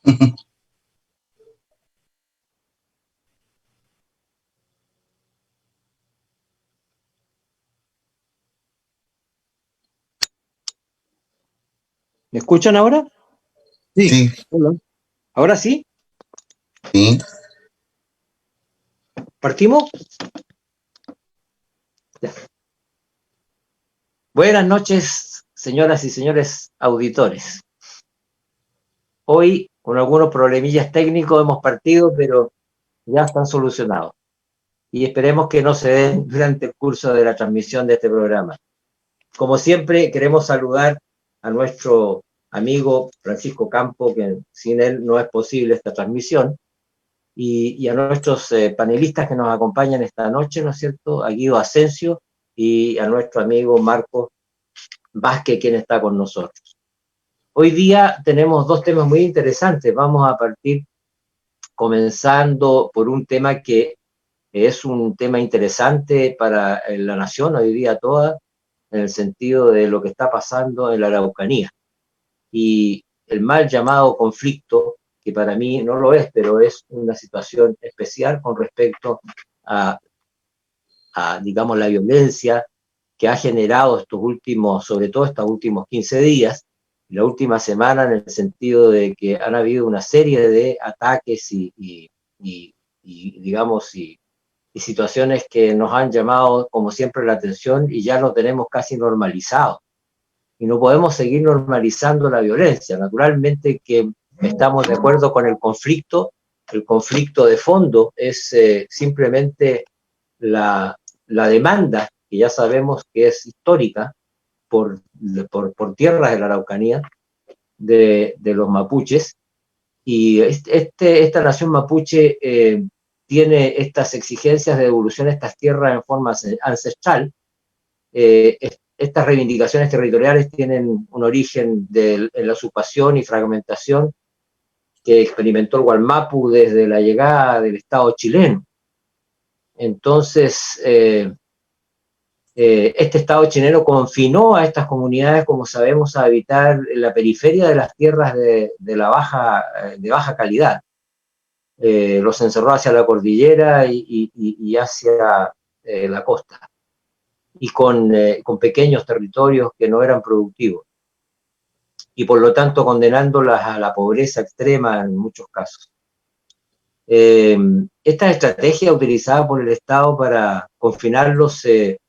¿Me escuchan ahora? Sí. Hola. ¿Ahora sí? Sí. ¿Partimos? Ya. Buenas noches, señoras y señores auditores. Hoy, con algunos problemillas técnicos, hemos partido, pero ya están solucionados. Y esperemos que no se den durante el curso de la transmisión de este programa. Como siempre, queremos saludar a nuestro amigo Francisco Campo, que sin él no es posible esta transmisión, y a nuestros panelistas que nos acompañan esta noche, ¿no es cierto? A Guido Asensio y a nuestro amigo Marco Vázquez, quien está con nosotros. Hoy día tenemos dos temas muy interesantes. Vamos a partir comenzando por un tema que es un tema interesante para la nación hoy día toda, en el sentido de lo que está pasando en la Araucanía. Y el mal llamado conflicto, que para mí no lo es, pero es una situación especial con respecto a digamos, la violencia que ha generado estos últimos, sobre todo estos últimos 15 días, la última semana, en el sentido de que han habido una serie de ataques y digamos, y situaciones que nos han llamado, como siempre, la atención y ya lo tenemos casi normalizado. Y no podemos seguir normalizando la violencia. Naturalmente que estamos de acuerdo con el conflicto de fondo es simplemente la demanda, que ya sabemos que es histórica, por tierras de la Araucanía, de los mapuches, y esta nación mapuche tiene estas exigencias de devolución a estas tierras en forma ancestral. Estas reivindicaciones territoriales tienen un origen en la usurpación y fragmentación que experimentó el Gualmapu desde la llegada del Estado chileno. Entonces, este Estado chileno confinó a estas comunidades, como sabemos, a habitar en la periferia de las tierras de baja calidad. Los encerró hacia la cordillera y hacia la costa, y con pequeños territorios que no eran productivos, y por lo tanto condenándolas a la pobreza extrema en muchos casos. Esta estrategia utilizada por el Estado para confinarlos se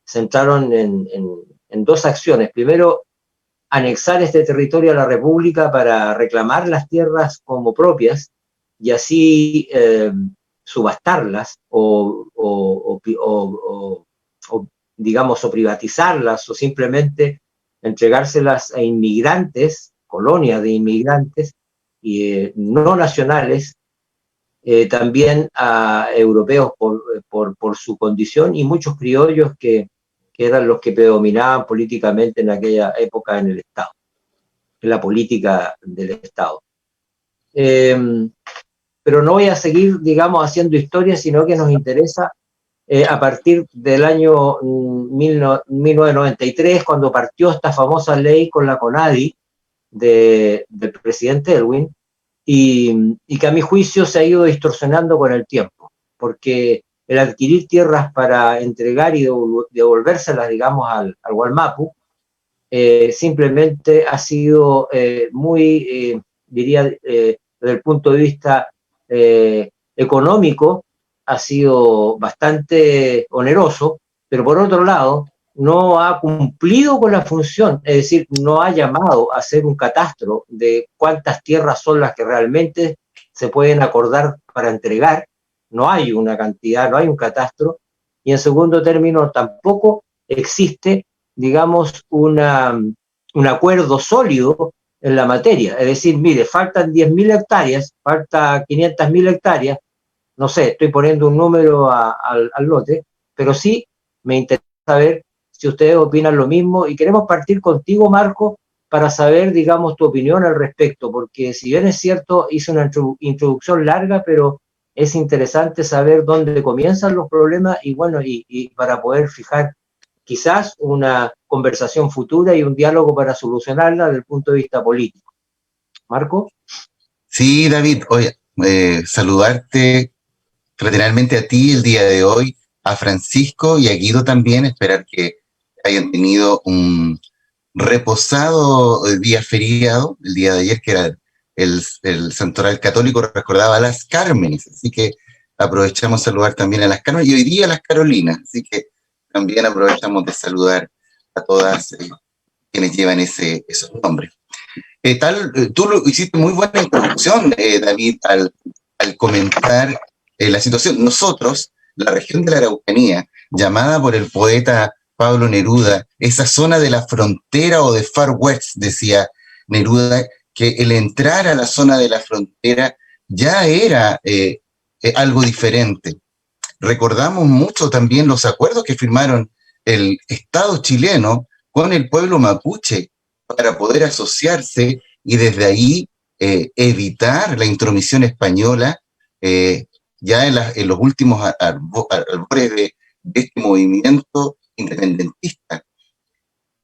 centraron en dos acciones. Primero, anexar este territorio a la República para reclamar las tierras como propias y así subastarlas o digamos, o privatizarlas o simplemente entregárselas a inmigrantes, colonias de inmigrantes no nacionales, también a europeos por su condición, y muchos criollos que eran los que predominaban políticamente en aquella época en el Estado, en la política del Estado. Pero no voy a seguir, digamos, haciendo historia, sino que nos interesa a partir del año 1993, cuando partió esta famosa ley con la CONADI del presidente Elwin, y que a mi juicio se ha ido distorsionando con el tiempo, porque el adquirir tierras para entregar y devolvérselas, digamos, al Gualmapu, simplemente ha sido muy, diría, desde el punto de vista económico, ha sido bastante oneroso, pero por otro lado, no ha cumplido con la función, es decir, no ha llamado a hacer un catastro de cuántas tierras son las que realmente se pueden acordar para entregar. No hay una cantidad, no hay un catastro, y en segundo término tampoco existe, digamos, un acuerdo sólido en la materia. Es decir, mire, faltan 10.000 hectáreas, falta 500.000 hectáreas, no sé, estoy poniendo un número al lote, pero sí me interesa saber si ustedes opinan lo mismo, y queremos partir contigo, Marco, para saber, digamos, tu opinión al respecto, porque si bien es cierto, hice una introducción larga, pero es interesante saber dónde comienzan los problemas y bueno, y para poder fijar quizás una conversación futura y un diálogo para solucionarla desde el punto de vista político. ¿Marco? Sí, David, oye, saludarte fraternalmente a ti el día de hoy, a Francisco y a Guido también, esperar que hayan tenido un reposado día feriado, el día de ayer, que era el Santoral Católico, recordaba a las Cármenes, así que aprovechamos saludar también a las Cármenes y hoy día a las Carolinas, así que también aprovechamos de saludar a todas quienes llevan esos nombres. Tú lo hiciste muy buena introducción, David, al comentar la situación. Nosotros, la región de la Araucanía, llamada por el poeta Pablo Neruda, esa zona de la frontera o de Far West, decía Neruda, que el entrar a la zona de la frontera ya era algo diferente. Recordamos mucho también los acuerdos que firmaron el Estado chileno con el pueblo mapuche para poder asociarse y desde ahí evitar la intromisión española ya en los últimos albores de este movimiento independentista.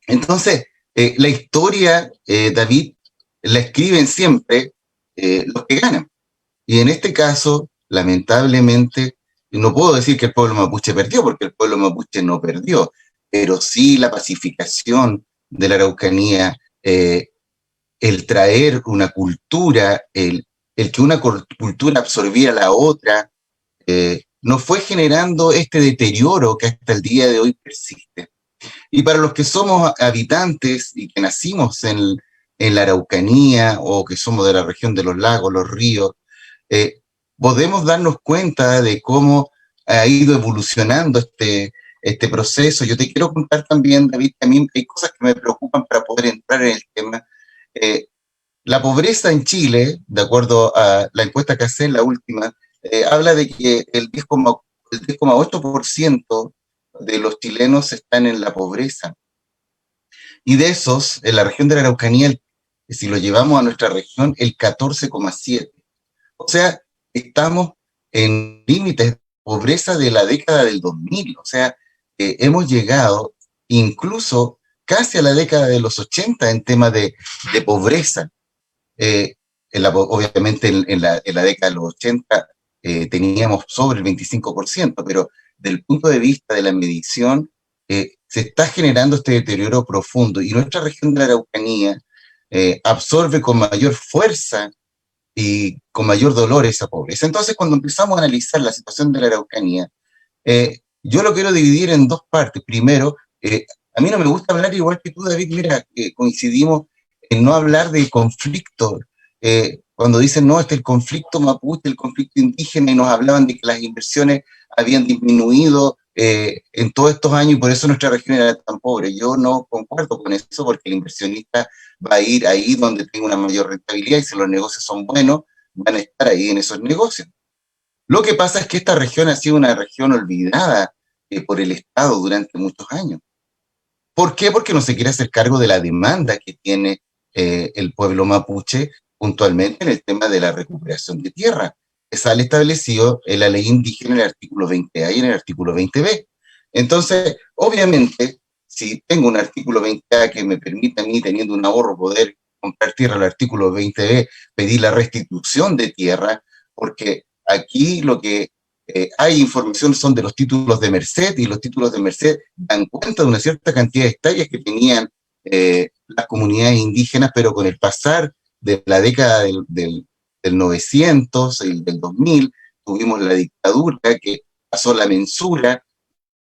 Entonces, la historia, David, la escriben siempre los que ganan. Y en este caso, lamentablemente, no puedo decir que el pueblo mapuche perdió, porque el pueblo mapuche no perdió, pero sí la pacificación de la Araucanía, el traer una cultura, el que una cultura absorbiera la otra, nos fue generando este deterioro que hasta el día de hoy persiste. Y para los que somos habitantes y que nacimos en la Araucanía o que somos de la región de los lagos, los ríos, eh, podemos darnos cuenta de cómo ha ido evolucionando este proceso. Yo te quiero contar también, David, que a mí hay cosas que me preocupan para poder entrar en el tema. Eh, la pobreza en Chile, de acuerdo a la encuesta que hace, la última, habla de que el 10,8% de los chilenos están en la pobreza. Y de esos, en la región de la Araucanía, si lo llevamos a nuestra región, el 14,7%. O sea, estamos en límites de pobreza de la década del 2000. O sea, hemos llegado incluso casi a la década de los 80 en temas de pobreza. Obviamente en la década de los 80 teníamos sobre el 25%, pero del punto de vista de la medición se está generando este deterioro profundo y nuestra región de la Araucanía absorbe con mayor fuerza y con mayor dolor esa pobreza. Entonces, cuando empezamos a analizar la situación de la Araucanía, yo lo quiero dividir en dos partes. Primero, a mí no me gusta hablar igual que tú, David, mira, coincidimos en no hablar de conflicto. Cuando dicen, no, este es el conflicto mapuche, el conflicto indígena, y nos hablaban de que las inversiones habían disminuido en todos estos años y por eso nuestra región era tan pobre. Yo no concuerdo con eso porque el inversionista va a ir ahí donde tenga una mayor rentabilidad y si los negocios son buenos, van a estar ahí en esos negocios. Lo que pasa es que esta región ha sido una región olvidada por el Estado durante muchos años. ¿Por qué? Porque no se quiere hacer cargo de la demanda que tiene el pueblo mapuche puntualmente en el tema de la recuperación de tierra, que sale establecido en la ley indígena en el artículo 20A y en el artículo 20B. Entonces, obviamente, si tengo un artículo 20A que me permite a mí, teniendo un ahorro, poder comprar tierra, el artículo 20B, pedir la restitución de tierra, porque aquí lo que hay información son de los títulos de Merced y los títulos de Merced dan cuenta de una cierta cantidad de hectáreas que tenían las comunidades indígenas, pero con el pasar de la década del 900 y del 2000 tuvimos la dictadura que pasó la mensura,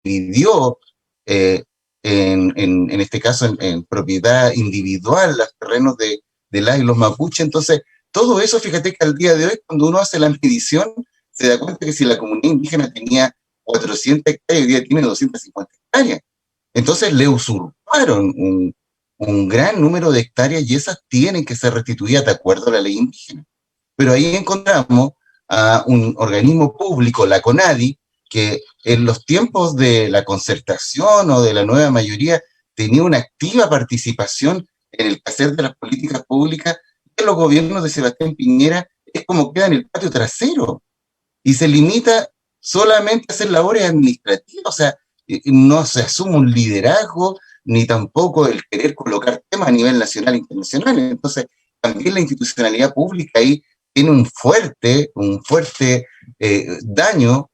dividió en este caso en propiedad individual los terrenos de las y los mapuches. Entonces, todo eso, fíjate que al día de hoy, cuando uno hace la medición, se da cuenta que si la comunidad indígena tenía 400 hectáreas, hoy día tiene 250 hectáreas. Entonces le usurparon un gran número de hectáreas y esas tienen que ser restituidas de acuerdo a la ley indígena. Pero ahí encontramos a un organismo público, la CONADI, que en los tiempos de la concertación o de la nueva mayoría tenía una activa participación en el hacer de las políticas públicas de los gobiernos de Sebastián Piñera, es como queda en el patio trasero y se limita solamente a hacer labores administrativas, o sea, no se asume un liderazgo ni tampoco el querer colocar temas a nivel nacional e internacional. Entonces, también la institucionalidad pública ahí tiene un fuerte daño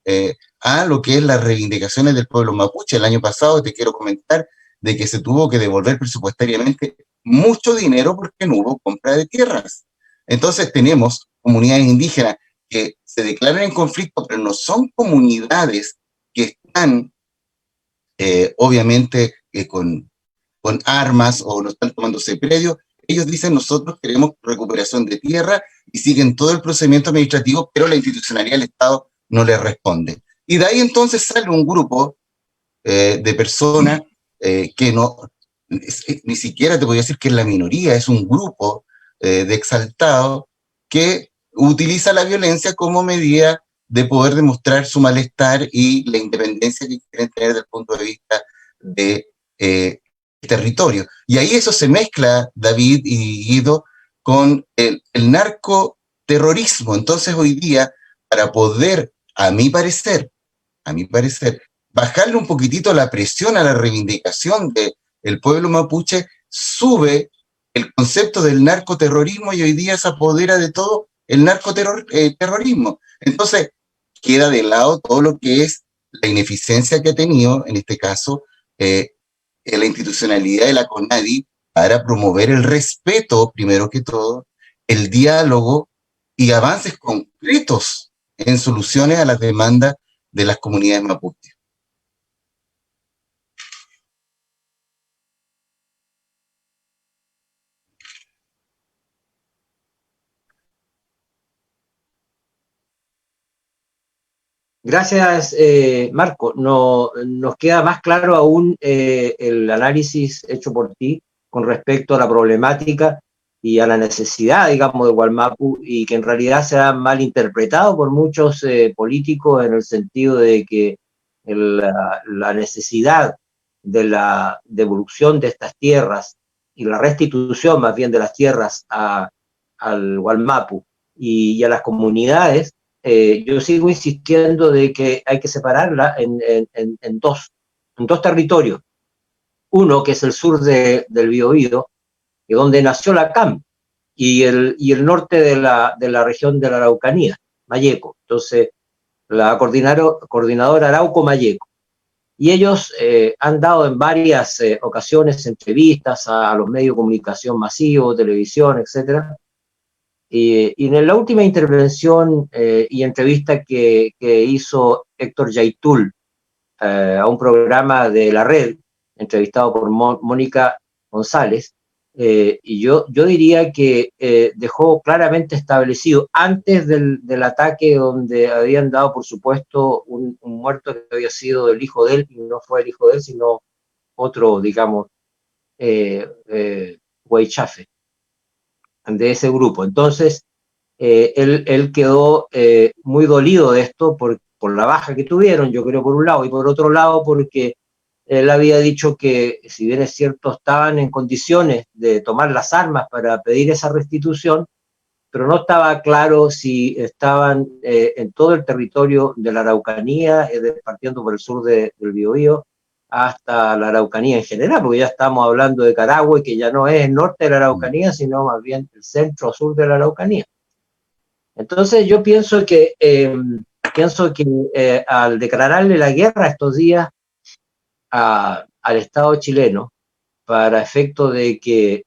a lo que es las reivindicaciones del pueblo mapuche. El año pasado te quiero comentar de que se tuvo que devolver presupuestariamente mucho dinero porque no hubo compra de tierras. Entonces tenemos comunidades indígenas que se declaran en conflicto, pero no son comunidades que están obviamente con armas o no están tomándose predios. Ellos dicen, nosotros queremos recuperación de tierra y siguen todo el procedimiento administrativo, pero la institucionalidad del Estado no les responde. Y de ahí entonces sale un grupo de personas que no, ni siquiera te podría decir que es la minoría, es un grupo de exaltados que utiliza la violencia como medida de poder demostrar su malestar y la independencia que quieren tener desde el punto de vista de territorio. Y ahí eso se mezcla, David y Guido, con el narcoterrorismo. Entonces hoy día, para poder, a mi parecer, bajarle un poquitito la presión a la reivindicación del pueblo mapuche, sube el concepto del narcoterrorismo y hoy día se apodera de todo el narcoterrorismo. Entonces, queda de lado todo lo que es la ineficiencia que ha tenido, en este caso, la institucionalidad de la CONADI para promover el respeto, primero que todo, el diálogo y avances concretos en soluciones a las demandas de las comunidades mapuche. Gracias, Marco. Nos queda más claro aún el análisis hecho por ti con respecto a la problemática y a la necesidad, digamos, de Wallmapu, y que en realidad se ha malinterpretado por muchos políticos en el sentido de que la necesidad de la devolución de estas tierras y la restitución más bien de las tierras al Wallmapu y a las comunidades, yo sigo insistiendo de que hay que separarla en dos territorios. Uno, que es el sur del Biobío, que donde nació la CAM, y el norte de la región de la Araucanía, Mayeco. Entonces, la coordinadora Arauco-Mayeco. Y ellos han dado en varias ocasiones entrevistas a los medios de comunicación masivos, televisión, etcétera. Y en la última intervención y entrevista que hizo Héctor Yaitul a un programa de la red, entrevistado por Mónica González, y yo diría que dejó claramente establecido, antes del ataque donde habían dado, por supuesto, un muerto que había sido el hijo de él, y no fue el hijo de él, sino otro, digamos, Weichafe, de ese grupo. Entonces, él quedó muy dolido de esto por la baja que tuvieron, yo creo, por un lado, y por otro lado porque él había dicho que, si bien es cierto, estaban en condiciones de tomar las armas para pedir esa restitución, pero no estaba claro si estaban en todo el territorio de la Araucanía, partiendo por el sur del Biobío, hasta la Araucanía en general, porque ya estamos hablando de Carahue, que ya no es el norte de la Araucanía, sino más bien el centro o sur de la Araucanía. Entonces yo pienso que al declararle la guerra estos días al Estado chileno, para efecto de que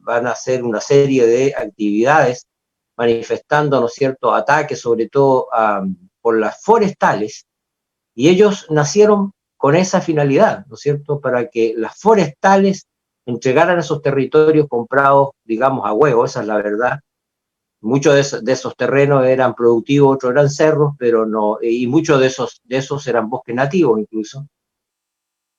van a hacer una serie de actividades manifestando, ¿no es cierto?, ataques sobre todo por las forestales, y ellos nacieron con esa finalidad, ¿no es cierto?, para que las forestales entregaran esos territorios comprados, digamos, a huevo, esa es la verdad. Muchos de esos terrenos eran productivos, otros eran cerros, pero no, y muchos de esos eran bosques nativos incluso.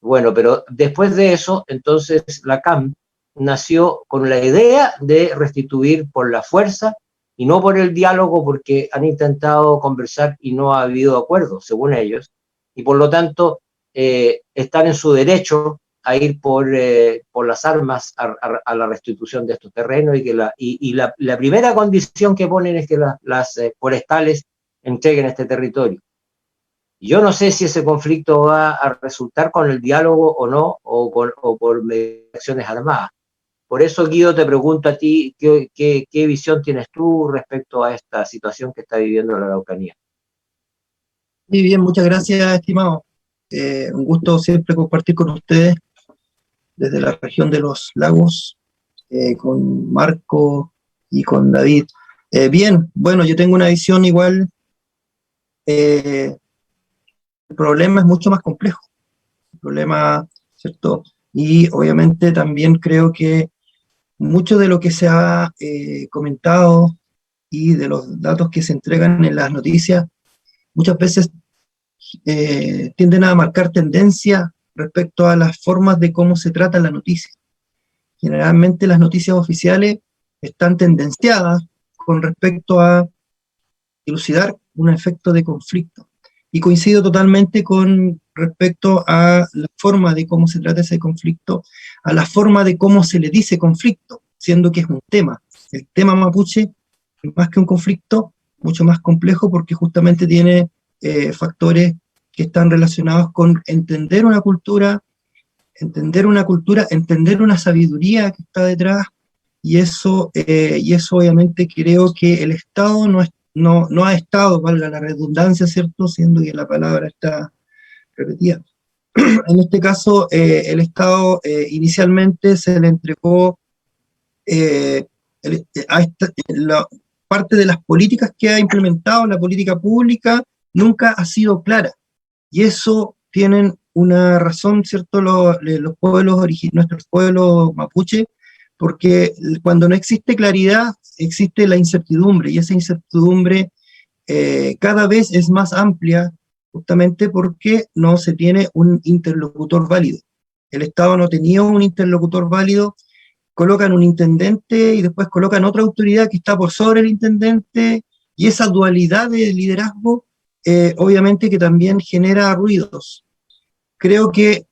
Bueno, pero después de eso, entonces la CAM nació con la idea de restituir por la fuerza y no por el diálogo, porque han intentado conversar y no ha habido acuerdo, según ellos, y por lo tanto están en su derecho a ir por las armas a la restitución de estos terrenos, y la primera condición que ponen es que las forestales entreguen este territorio. Yo no sé si ese conflicto va a resultar con el diálogo o no, o por mediaciones armadas, Por eso, Guido, te pregunto a ti, ¿qué visión tienes tú respecto a esta situación que está viviendo la Araucanía? Muy bien, muchas gracias, estimado. Un gusto siempre compartir con ustedes desde la región de los lagos, con Marco y con David. Bien, bueno, yo tengo una visión igual. El problema es mucho más complejo. El problema, ¿cierto? Y obviamente también creo que mucho de lo que se ha comentado y de los datos que se entregan en las noticias, muchas veces tienden a marcar tendencia respecto a las formas de cómo se trata la noticia. Generalmente las noticias oficiales están tendenciadas con respecto a dilucidar un efecto de conflicto. Y coincido totalmente con respecto a la forma de cómo se trata ese conflicto, a la forma de cómo se le dice conflicto, siendo que es un tema. El tema mapuche, más que un conflicto, mucho más complejo porque justamente tiene factores que están relacionados con entender una cultura, entender una sabiduría que está detrás, y eso obviamente creo que el Estado no ha estado, valga la redundancia, ¿cierto?, siendo que la palabra está repetida. En este caso, el Estado inicialmente se le entregó parte de las políticas que ha implementado, la política pública, nunca ha sido clara. Y eso tienen una razón, ¿cierto?, nuestros pueblos mapuche, porque cuando no existe claridad, existe la incertidumbre, y esa incertidumbre cada vez es más amplia, justamente porque no se tiene un interlocutor válido. El Estado no tenía un interlocutor válido, colocan un intendente y después colocan otra autoridad que está por sobre el intendente, y esa dualidad de liderazgo obviamente que también genera ruidos. Creo que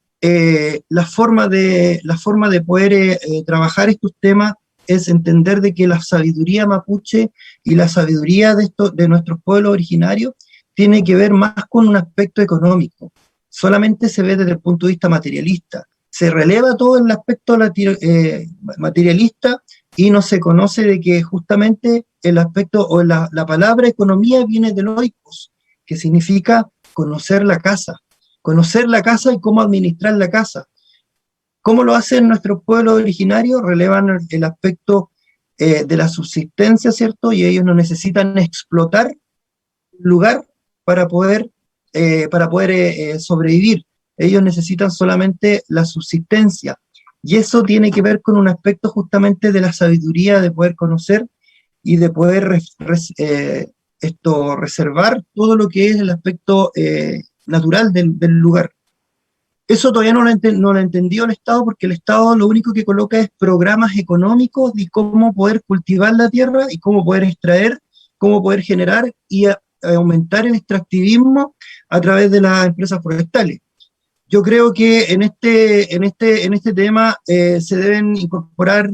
la forma de poder trabajar estos temas es entender de que la sabiduría mapuche y la sabiduría de nuestros pueblos originarios tiene que ver más con un aspecto económico. Solamente se ve desde el punto de vista materialista. Se releva todo el aspecto materialista y no se conoce de que justamente el aspecto o la palabra economía viene del oikos, que significa conocer la casa y cómo administrar la casa. ¿Cómo lo hacen nuestros pueblos originarios? Relevan el aspecto de la subsistencia, ¿cierto? Y ellos no necesitan explotar un lugar para poder sobrevivir. Ellos necesitan solamente la subsistencia. Y eso tiene que ver con un aspecto justamente de la sabiduría, de poder conocer y de poder reservar todo lo que es el aspecto natural del lugar. Eso todavía no lo entendió el Estado, porque el Estado lo único que coloca es programas económicos de cómo poder cultivar la tierra y cómo poder extraer, cómo poder generar y aumentar el extractivismo a través de las empresas forestales. Yo creo que en este tema se deben incorporar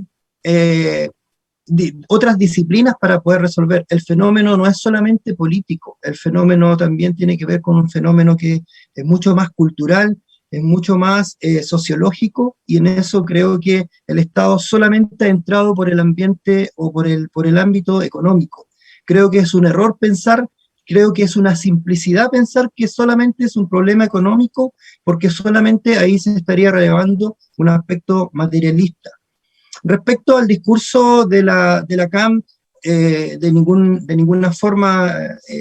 otras disciplinas para poder resolver. El fenómeno no es solamente político, el fenómeno también tiene que ver con un fenómeno que es mucho más cultural, es mucho más sociológico, y en eso creo que el Estado solamente ha entrado por el ambiente o por el ámbito económico. Creo que es un error pensar, creo que es una simplicidad pensar que solamente es un problema económico, porque solamente ahí se estaría relevando un aspecto materialista. Respecto al discurso de la CAM, de ninguna forma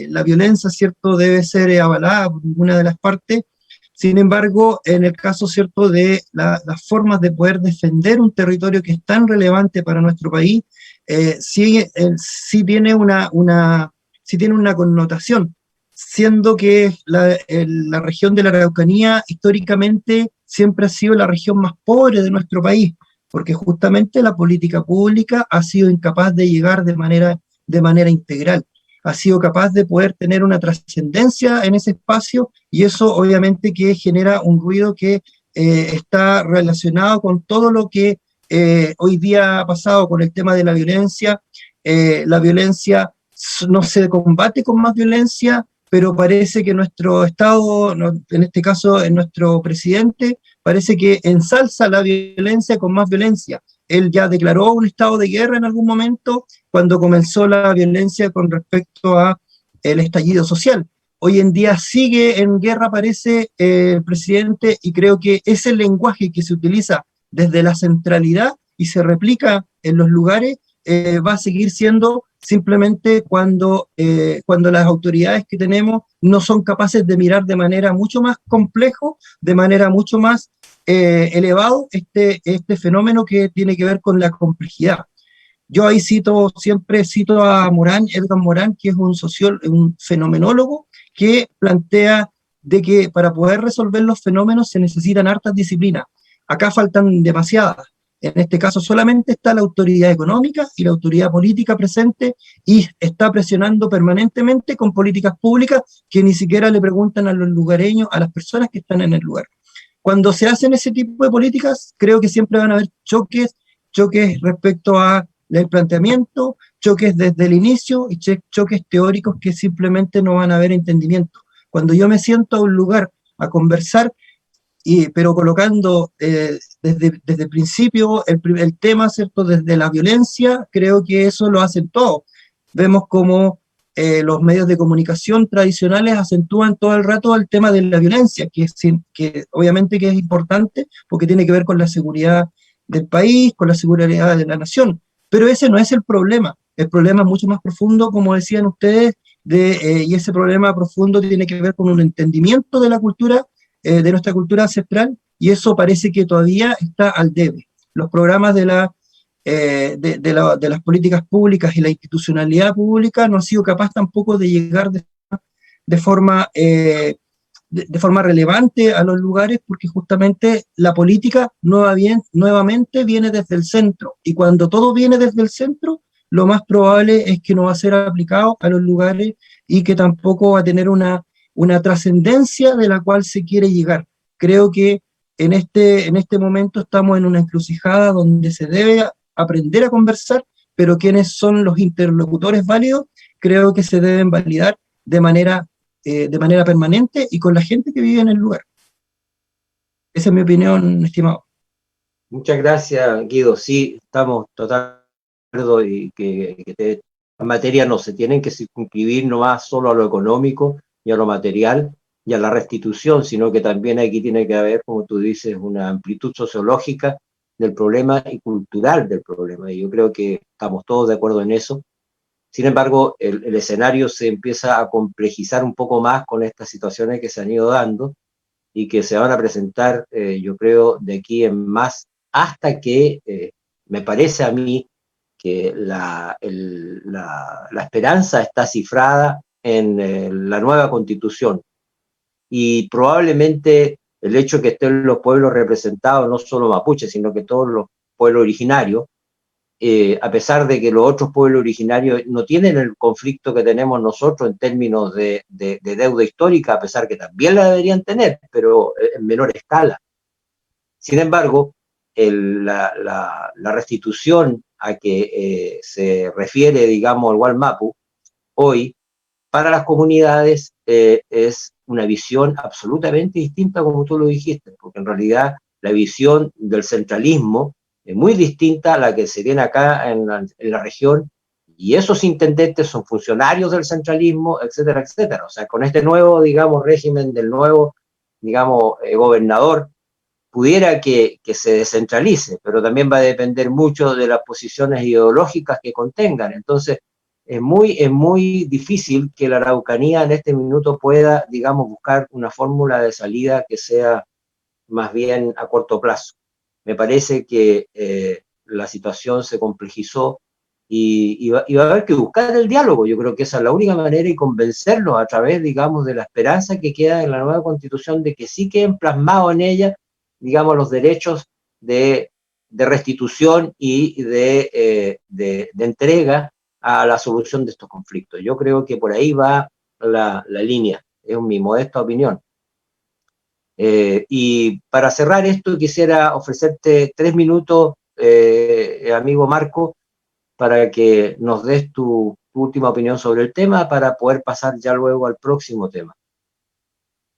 la violencia, ¿cierto?, debe ser avalada por ninguna de las partes. Sin embargo, en el caso, ¿cierto?, de las formas de poder defender un territorio que es tan relevante para nuestro país, sí tiene una connotación, siendo que la región de la Araucanía históricamente siempre ha sido la región más pobre de nuestro país, porque justamente la política pública ha sido incapaz de llegar de manera integral, ha sido capaz de poder tener una trascendencia en ese espacio, y eso obviamente que genera un ruido que está relacionado con todo lo que hoy día ha pasado con el tema de la violencia. La violencia no se combate con más violencia, pero parece que nuestro Estado, en este caso en nuestro presidente, parece que ensalza la violencia con más violencia. él ya declaró un estado de guerra en algún momento cuando comenzó la violencia con respecto a el estallido social. Hoy en día sigue en guerra, parece, el presidente, y creo que ese lenguaje que se utiliza desde la centralidad y se replica en los lugares va a seguir siendo simplemente cuando las autoridades que tenemos no son capaces de mirar de manera mucho más complejo, de manera mucho más elevado este fenómeno que tiene que ver con la complejidad. Yo ahí siempre cito a Morán, Edgar Morán, que es un fenomenólogo que plantea de que para poder resolver los fenómenos se necesitan hartas disciplinas. Acá faltan demasiadas. En este caso solamente está la autoridad económica y la autoridad política presente y está presionando permanentemente con políticas públicas que ni siquiera le preguntan a los lugareños, a las personas que están en el lugar. Cuando se hacen ese tipo de políticas, creo que siempre van a haber choques respecto a el planteamiento, choques desde el inicio y choques teóricos que simplemente no van a haber entendimiento. Cuando yo me siento a un lugar a conversar, pero colocando desde el principio el tema, ¿cierto? Desde la violencia, creo que eso lo hacen todos. Vemos como los medios de comunicación tradicionales acentúan todo el rato el tema de la violencia, que obviamente que es importante porque tiene que ver con la seguridad del país, con la seguridad de la nación. Pero ese no es el problema es mucho más profundo, como decían ustedes, y ese problema profundo tiene que ver con un entendimiento de la cultura, de nuestra cultura ancestral, y eso parece que todavía está al debe. Los programas de las políticas públicas y la institucionalidad pública no han sido capaz tampoco de llegar de forma relevante a los lugares, porque justamente la política nuevamente viene desde el centro, y cuando todo viene desde el centro, lo más probable es que no va a ser aplicado a los lugares y que tampoco va a tener una trascendencia de la cual se quiere llegar. Creo que en este momento estamos en una encrucijada donde se debe aprender a conversar, pero quienes son los interlocutores válidos, creo que se deben validar de manera permanente y con la gente que vive en el lugar. Esa es mi opinión, estimado. Muchas gracias, Guido. Sí, estamos totalmente de acuerdo y que las materias no se tienen que circunscribir nomás solo a lo económico y a lo material y a la restitución, sino que también aquí tiene que haber, como tú dices, una amplitud sociológica del problema y cultural del problema. Y yo creo que estamos todos de acuerdo en eso. Sin embargo, el escenario se empieza a complejizar un poco más con estas situaciones que se han ido dando y que se van a presentar, yo creo, de aquí en más, hasta que me parece a mí que la esperanza está cifrada en la nueva constitución. Y probablemente el hecho que estén los pueblos representados, no solo mapuches, sino que todos los pueblos originarios, a pesar de que los otros pueblos originarios no tienen el conflicto que tenemos nosotros en términos de deuda histórica, a pesar que también la deberían tener, pero en menor escala. Sin embargo, la restitución a que se refiere, digamos, el Wallmapu, hoy, para las comunidades es una visión absolutamente distinta, como tú lo dijiste, porque en realidad la visión del centralismo es muy distinta a la que se tiene acá en la región, y esos intendentes son funcionarios del centralismo, etcétera, etcétera. O sea, con este nuevo, digamos, régimen del nuevo, digamos, gobernador, pudiera que se descentralice, pero también va a depender mucho de las posiciones ideológicas que contengan. Entonces, es muy difícil que la Araucanía en este minuto pueda, digamos, buscar una fórmula de salida que sea más bien a corto plazo. Me parece que la situación se complejizó y va a haber que buscar el diálogo. Yo creo que esa es la única manera y convencerlos a través, digamos, de la esperanza que queda en la nueva constitución de que sí queden plasmados en ella, digamos, los derechos de restitución y de entrega a la solución de estos conflictos. Yo creo que por ahí va la línea, es mi modesta opinión. Y para cerrar esto, quisiera ofrecerte 3 minutos, amigo Marco, para que nos des tu última opinión sobre el tema, para poder pasar ya luego al próximo tema.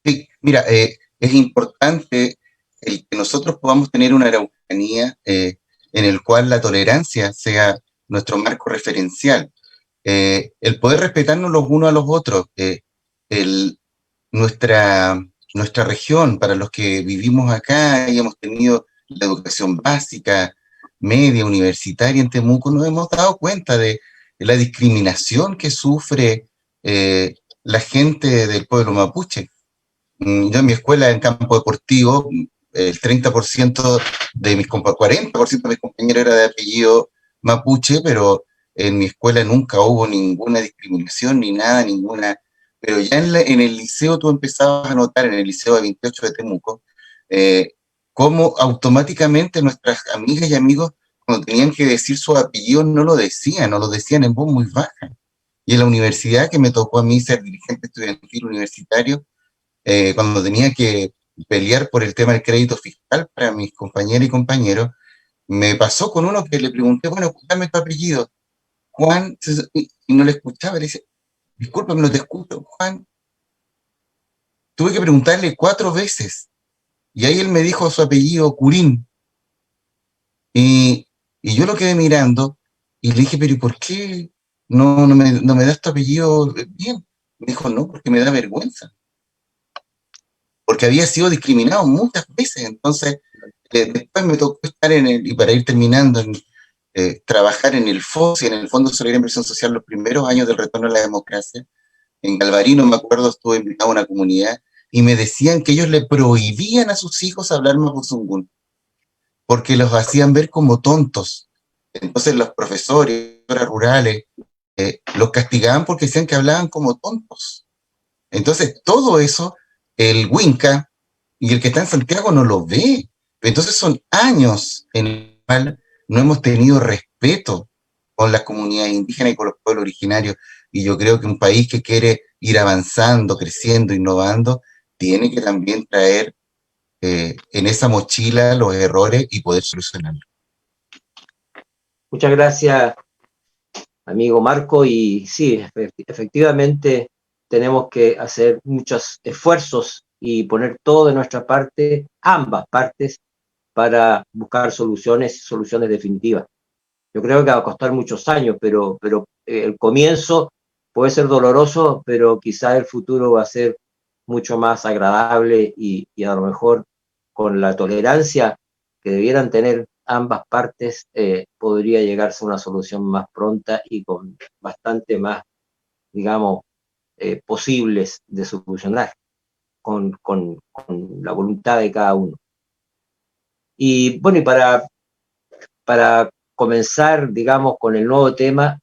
Sí, mira, es importante el que nosotros podamos tener una Araucanía en en el cual la tolerancia sea nuestro marco referencial. El poder respetarnos los unos a los otros, nuestra, nuestra región, para los que vivimos acá y hemos tenido la educación básica, media, universitaria en Temuco, nos hemos dado cuenta de la discriminación que sufre la gente del pueblo mapuche. Yo en mi escuela, en campo deportivo, el 30% de mis 40% de mis compañeros era de apellido mapuche, pero en mi escuela nunca hubo ninguna discriminación ni nada, ninguna. Pero ya en el liceo tú empezabas a notar, en el liceo de 28 de Temuco, cómo automáticamente nuestras amigas y amigos, cuando tenían que decir su apellido, no lo decían en voz muy baja. Y en la universidad, que me tocó a mí ser dirigente estudiantil universitario, cuando tenía que pelear por el tema del crédito fiscal para mis compañeras y compañeros, me pasó con uno que le pregunté, bueno, dame tu apellido, Juan, y no le escuchaba, le dice, discúlpame, no te escucho, Juan. Tuve que preguntarle 4 veces, y ahí él me dijo su apellido, Curín, y yo lo quedé mirando, y le dije, pero ¿y por qué no me das tu apellido bien? Me dijo, no, porque me da vergüenza. Porque había sido discriminado muchas veces. Entonces, después me tocó estar y para ir terminando, trabajar en el FOSI, en el Fondo de Solidaridad e Inversión Social, los primeros años del retorno a la democracia. En Galvarino, me acuerdo, estuve invitado a una comunidad y me decían que ellos le prohibían a sus hijos hablar mapuzungún, porque los hacían ver como tontos. Entonces los profesores rurales los castigaban porque decían que hablaban como tontos. Entonces, todo eso, el Winca y el que está en Santiago no lo ve. Entonces son años en el cual no hemos tenido respeto con las comunidades indígenas y con los pueblos originarios. Y yo creo que un país que quiere ir avanzando, creciendo, innovando, tiene que también traer en esa mochila los errores y poder solucionarlos. Muchas gracias, amigo Marco, y sí, efectivamente tenemos que hacer muchos esfuerzos y poner todo de nuestra parte, ambas partes, para buscar soluciones definitivas. Yo creo que va a costar muchos años, pero el comienzo puede ser doloroso, pero quizá el futuro va a ser mucho más agradable y a lo mejor con la tolerancia que debieran tener ambas partes, podría llegarse a una solución más pronta y con bastante más, digamos, posibles de solucionar con la voluntad de cada uno. Y bueno, y para comenzar, digamos, con el nuevo tema,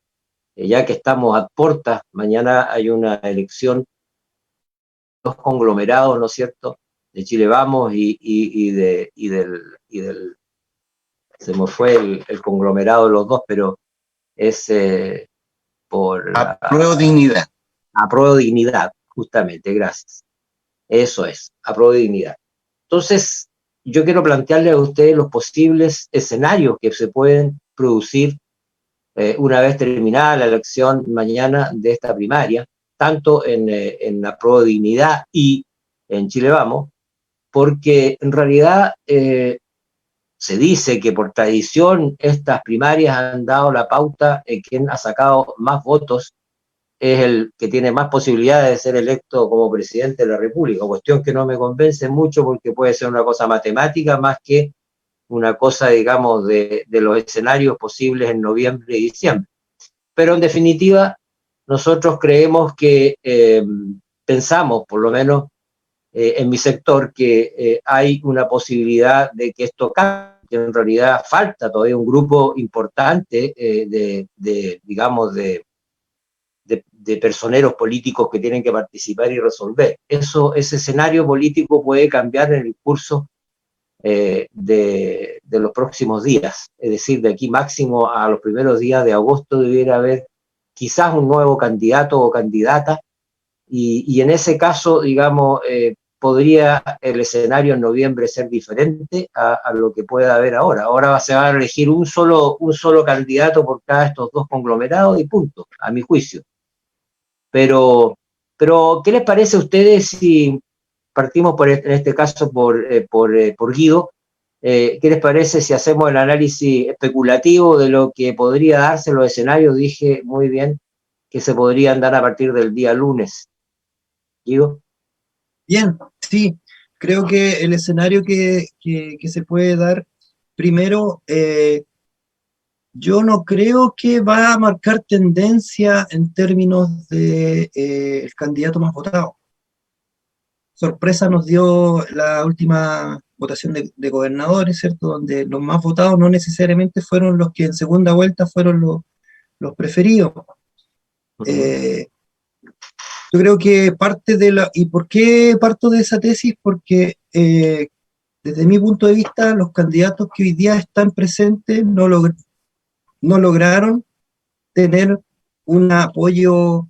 ya que estamos a puertas, mañana hay una elección, dos conglomerados, ¿no es cierto?, de Chile Vamos y del se me fue el conglomerado de los dos, pero es por Apruebo dignidad. Apruebo Dignidad, justamente, gracias. Eso es, Apruebo Dignidad. Entonces, yo quiero plantearle a ustedes los posibles escenarios que se pueden producir una vez terminada la elección mañana de esta primaria, tanto en Apruebo Dignidad y en Chile Vamos, porque en realidad se dice que por tradición estas primarias han dado la pauta en quien ha sacado más votos es el que tiene más posibilidades de ser electo como presidente de la República, cuestión que no me convence mucho porque puede ser una cosa matemática más que una cosa, digamos, de los escenarios posibles en noviembre y diciembre. Pero en definitiva, nosotros creemos que, pensamos, por lo menos en mi sector, que hay una posibilidad de que esto cambie, que en realidad falta todavía un grupo importante digamos, de personeros políticos que tienen que participar y resolver. Ese escenario político puede cambiar en el curso de los próximos días, es decir, de aquí máximo a los primeros días de agosto debiera haber quizás un nuevo candidato o candidata, y en ese caso, digamos, podría el escenario en noviembre ser diferente a lo que pueda haber ahora. Ahora se va a elegir un solo candidato por cada estos dos conglomerados y punto, a mi juicio. Pero, ¿qué les parece a ustedes si partimos en este caso por Guido? ¿Qué les parece si hacemos el análisis especulativo de lo que podría darse en los escenarios? Dije muy bien que se podrían dar a partir del día lunes. ¿Digo? Bien, sí, creo que el escenario que se puede dar, primero, yo no creo que va a marcar tendencia en términos de el candidato más votado. Sorpresa nos dio la última votación de gobernadores, ¿cierto? Donde los más votados no necesariamente fueron los que en segunda vuelta fueron los preferidos. Yo creo que parte de la... ¿Y por qué parto de esa tesis? Porque desde mi punto de vista, los candidatos que hoy día están presentes no lograron tener un apoyo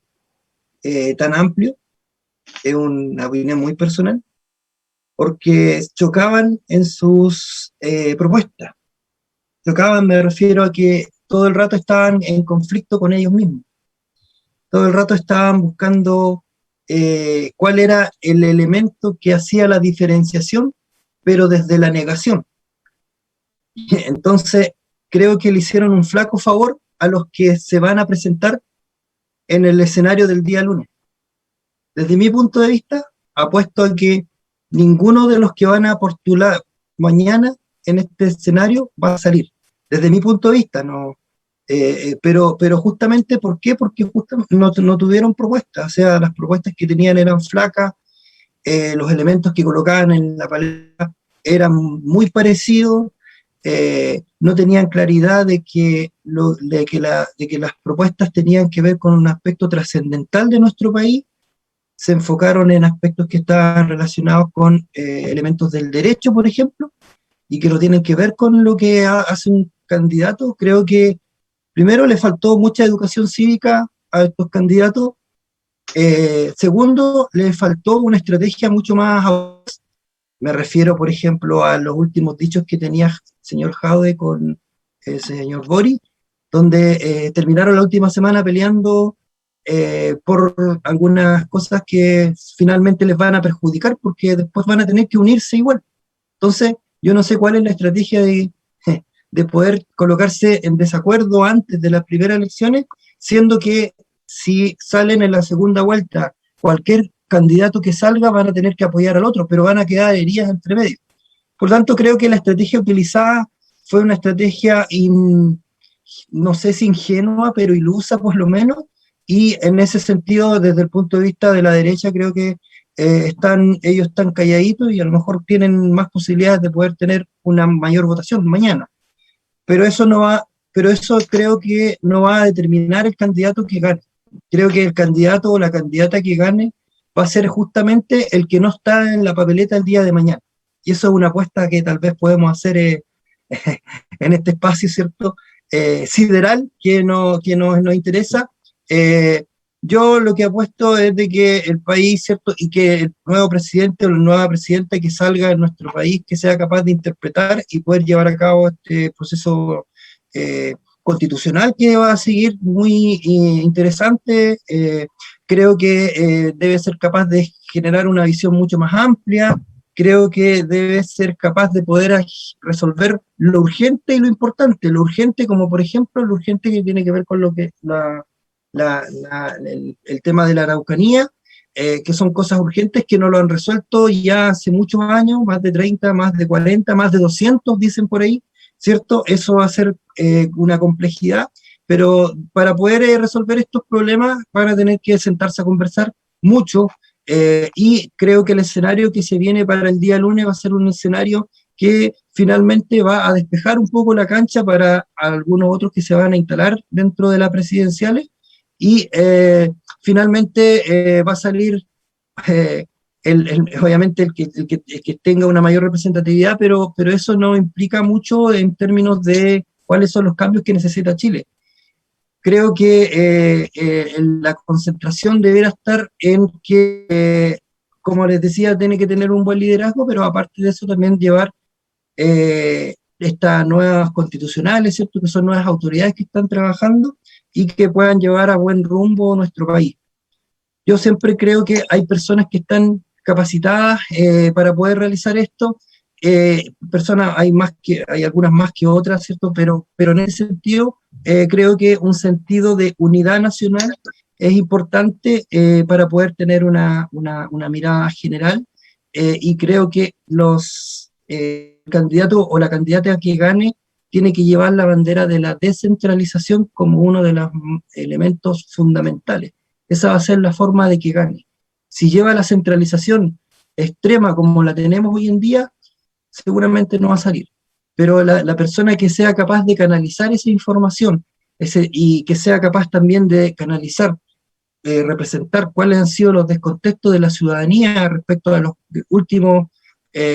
tan amplio, es una opinión muy personal, porque chocaban en sus propuestas. Chocaban, me refiero a que todo el rato estaban en conflicto con ellos mismos. Todo el rato estaban buscando cuál era el elemento que hacía la diferenciación, pero desde la negación. Entonces, creo que le hicieron un flaco favor a los que se van a presentar en el escenario del día lunes. Desde mi punto de vista, apuesto a que ninguno de los que van a postular mañana en este escenario va a salir. Desde mi punto de vista, no. Pero justamente, ¿por qué? Porque justamente no tuvieron propuestas, o sea, las propuestas que tenían eran flacas, los elementos que colocaban en la paleta eran muy parecidos, no tenían claridad de que las propuestas tenían que ver con un aspecto trascendental de nuestro país, se enfocaron en aspectos que estaban relacionados con elementos del derecho, por ejemplo, y que no tienen que ver con lo que hace un candidato. Creo que primero, le faltó mucha educación cívica a estos candidatos. Segundo, le faltó una estrategia mucho más... Me refiero, por ejemplo, a los últimos dichos que tenía el señor Jaude con el señor Boric, donde terminaron la última semana peleando por algunas cosas que finalmente les van a perjudicar, porque después van a tener que unirse igual. Entonces, yo no sé cuál es la estrategia de poder colocarse en desacuerdo antes de las primeras elecciones, siendo que si salen en la segunda vuelta, cualquier candidato que salga van a tener que apoyar al otro, pero van a quedar heridas entre medio. Por tanto, creo que la estrategia utilizada fue una estrategia, no sé si ingenua, pero ilusa por lo menos, y en ese sentido, desde el punto de vista de la derecha, creo que ellos están calladitos y a lo mejor tienen más posibilidades de poder tener una mayor votación mañana. Pero eso creo que no va a determinar el candidato que gane. Creo que el candidato o la candidata que gane va a ser justamente el que no está en la papeleta el día de mañana. Y eso es una apuesta que tal vez podemos hacer en este espacio, ¿cierto? Sideral, que nos interesa. Yo lo que apuesto es de que el país, ¿cierto? Y que el nuevo presidente o la nueva presidenta que salga en nuestro país, que sea capaz de interpretar y poder llevar a cabo este proceso constitucional que va a seguir muy interesante. Creo que debe ser capaz de generar una visión mucho más amplia. Creo que debe ser capaz de poder resolver lo urgente y lo importante. Lo urgente, como por ejemplo, lo urgente que tiene que ver con lo que el tema de la Araucanía, que son cosas urgentes que no lo han resuelto ya hace muchos años, más de 30, más de 40, más de 200, dicen por ahí, ¿cierto? Eso va a ser una complejidad, pero para poder resolver estos problemas van a tener que sentarse a conversar mucho, y creo que el escenario que se viene para el día lunes va a ser un escenario que finalmente va a despejar un poco la cancha para algunos otros que se van a instalar dentro de las presidenciales, y finalmente va a salir obviamente el que tenga una mayor representatividad, pero eso no implica mucho en términos de cuáles son los cambios que necesita Chile. Creo que la concentración deberá estar en que, como les decía, tiene que tener un buen liderazgo, pero aparte de eso también llevar estas nuevas constitucionales, ¿cierto? Que son nuevas autoridades que están trabajando y que puedan llevar a buen rumbo nuestro país. Yo siempre creo que hay personas que están capacitadas para poder realizar esto. personas, hay algunas más que otras, ¿cierto? Pero en ese sentido, creo que un sentido de unidad nacional es importante para poder tener una mirada general, y creo que los candidatos o la candidata que gane tiene que llevar la bandera de la descentralización como uno de los elementos fundamentales. Esa va a ser la forma de que gane. Si lleva la centralización extrema como la tenemos hoy en día, seguramente no va a salir. Pero la persona que sea capaz de canalizar esa información y que sea capaz también de canalizar, representar cuáles han sido los descontextos de la ciudadanía respecto a los últimos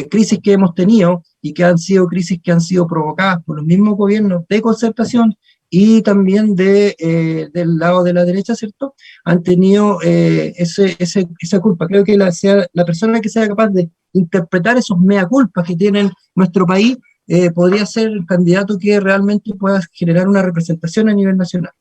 crisis que hemos tenido y que han sido crisis que han sido provocadas por los mismos gobiernos de concertación y también del lado de la derecha, ¿cierto? Han tenido esa culpa. Creo que la persona que sea capaz de interpretar esos mea culpas que tiene nuestro país podría ser el candidato que realmente pueda generar una representación a nivel nacional.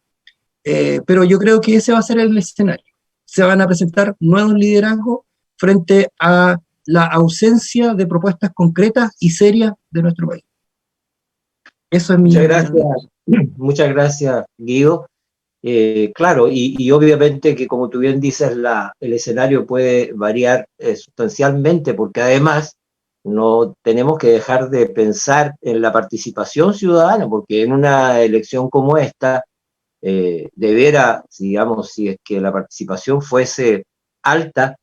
Pero yo creo que ese va a ser el escenario. Se van a presentar nuevos liderazgos frente a la ausencia de propuestas concretas y serias de nuestro país. Eso es Muchas gracias, Guido. Claro, y obviamente que como tú bien dices, el escenario puede variar sustancialmente, porque además no tenemos que dejar de pensar en la participación ciudadana, porque en una elección como esta, debiera, digamos, si es que la participación fuese alta,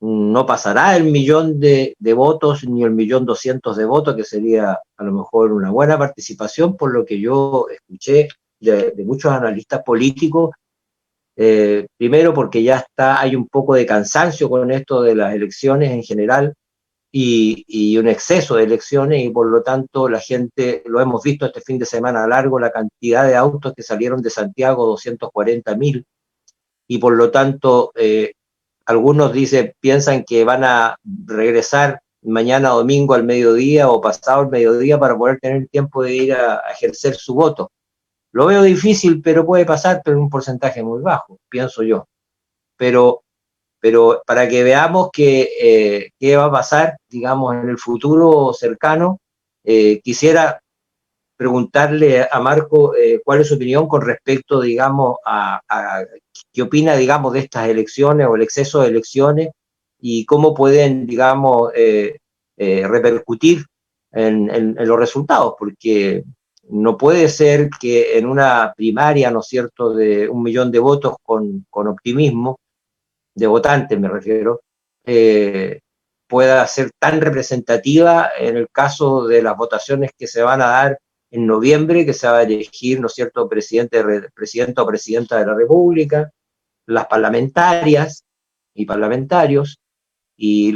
no pasará el 1.000.000 de votos ni el 1.200.000 de votos, que sería a lo mejor una buena participación, por lo que yo escuché de muchos analistas políticos. Primero porque ya hay un poco de cansancio con esto de las elecciones en general, y un exceso de elecciones, y por lo tanto la gente, lo hemos visto este fin de semana largo, la cantidad de autos que salieron de Santiago, 240.000, y por lo tanto algunos piensan que van a regresar mañana domingo al mediodía o pasado al mediodía para poder tener tiempo de ir a ejercer su voto. Lo veo difícil, pero puede pasar, pero en un porcentaje muy bajo, pienso yo. Pero para que veamos qué va a pasar, digamos, en el futuro cercano, quisiera preguntarle a Marco cuál es su opinión con respecto, digamos, a qué opina, digamos, de estas elecciones o el exceso de elecciones y cómo pueden, digamos, repercutir en los resultados, porque no puede ser que en una primaria, ¿no es cierto?, de 1.000.000 de votos con optimismo, de votantes me refiero, pueda ser tan representativa en el caso de las votaciones que se van a dar en noviembre, que se va a elegir, ¿no es cierto?, presidente o presidenta de la República, las parlamentarias y parlamentarios, y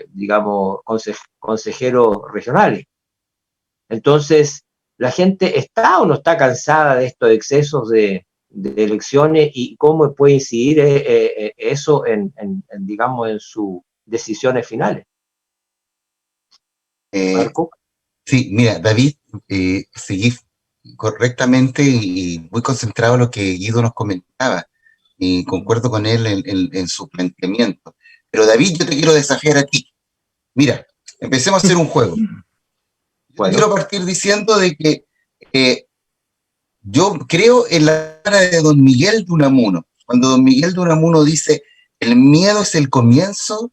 digamos, consejeros regionales. Entonces, ¿la gente está o no está cansada de estos excesos de elecciones, y cómo puede incidir eso digamos, en sus decisiones finales? Marco. Sí, mira, David, seguí correctamente y muy concentrado en lo que Guido nos comentaba, y concuerdo con él en su planteamiento. Pero David, yo te quiero desafiar a ti. Mira, empecemos a hacer un juego. Bueno. Quiero partir diciendo de que yo creo en la palabra de don Miguel de Unamuno. Cuando don Miguel de Unamuno dice, el miedo es el comienzo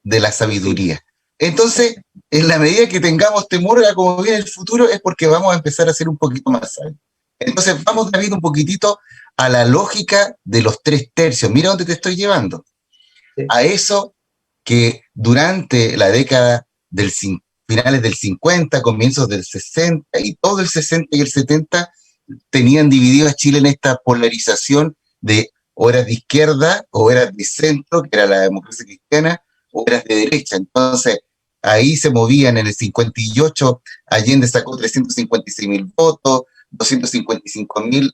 de la sabiduría. Entonces, en la medida que tengamos temor a cómo viene el futuro, es porque vamos a empezar a ser un poquito más sabios. Entonces, vamos, David, un poquitito a la lógica de los 3/3. Mira dónde te estoy llevando. Sí. A eso que durante la década finales del 50, comienzos del 60, y todo el 60 y el 70, tenían dividido a Chile en esta polarización de o eras de izquierda o eras de centro, que era la democracia cristiana, o eras de derecha. Entonces, ahí se movían. En el 58, Allende sacó 356.000 votos, 255.000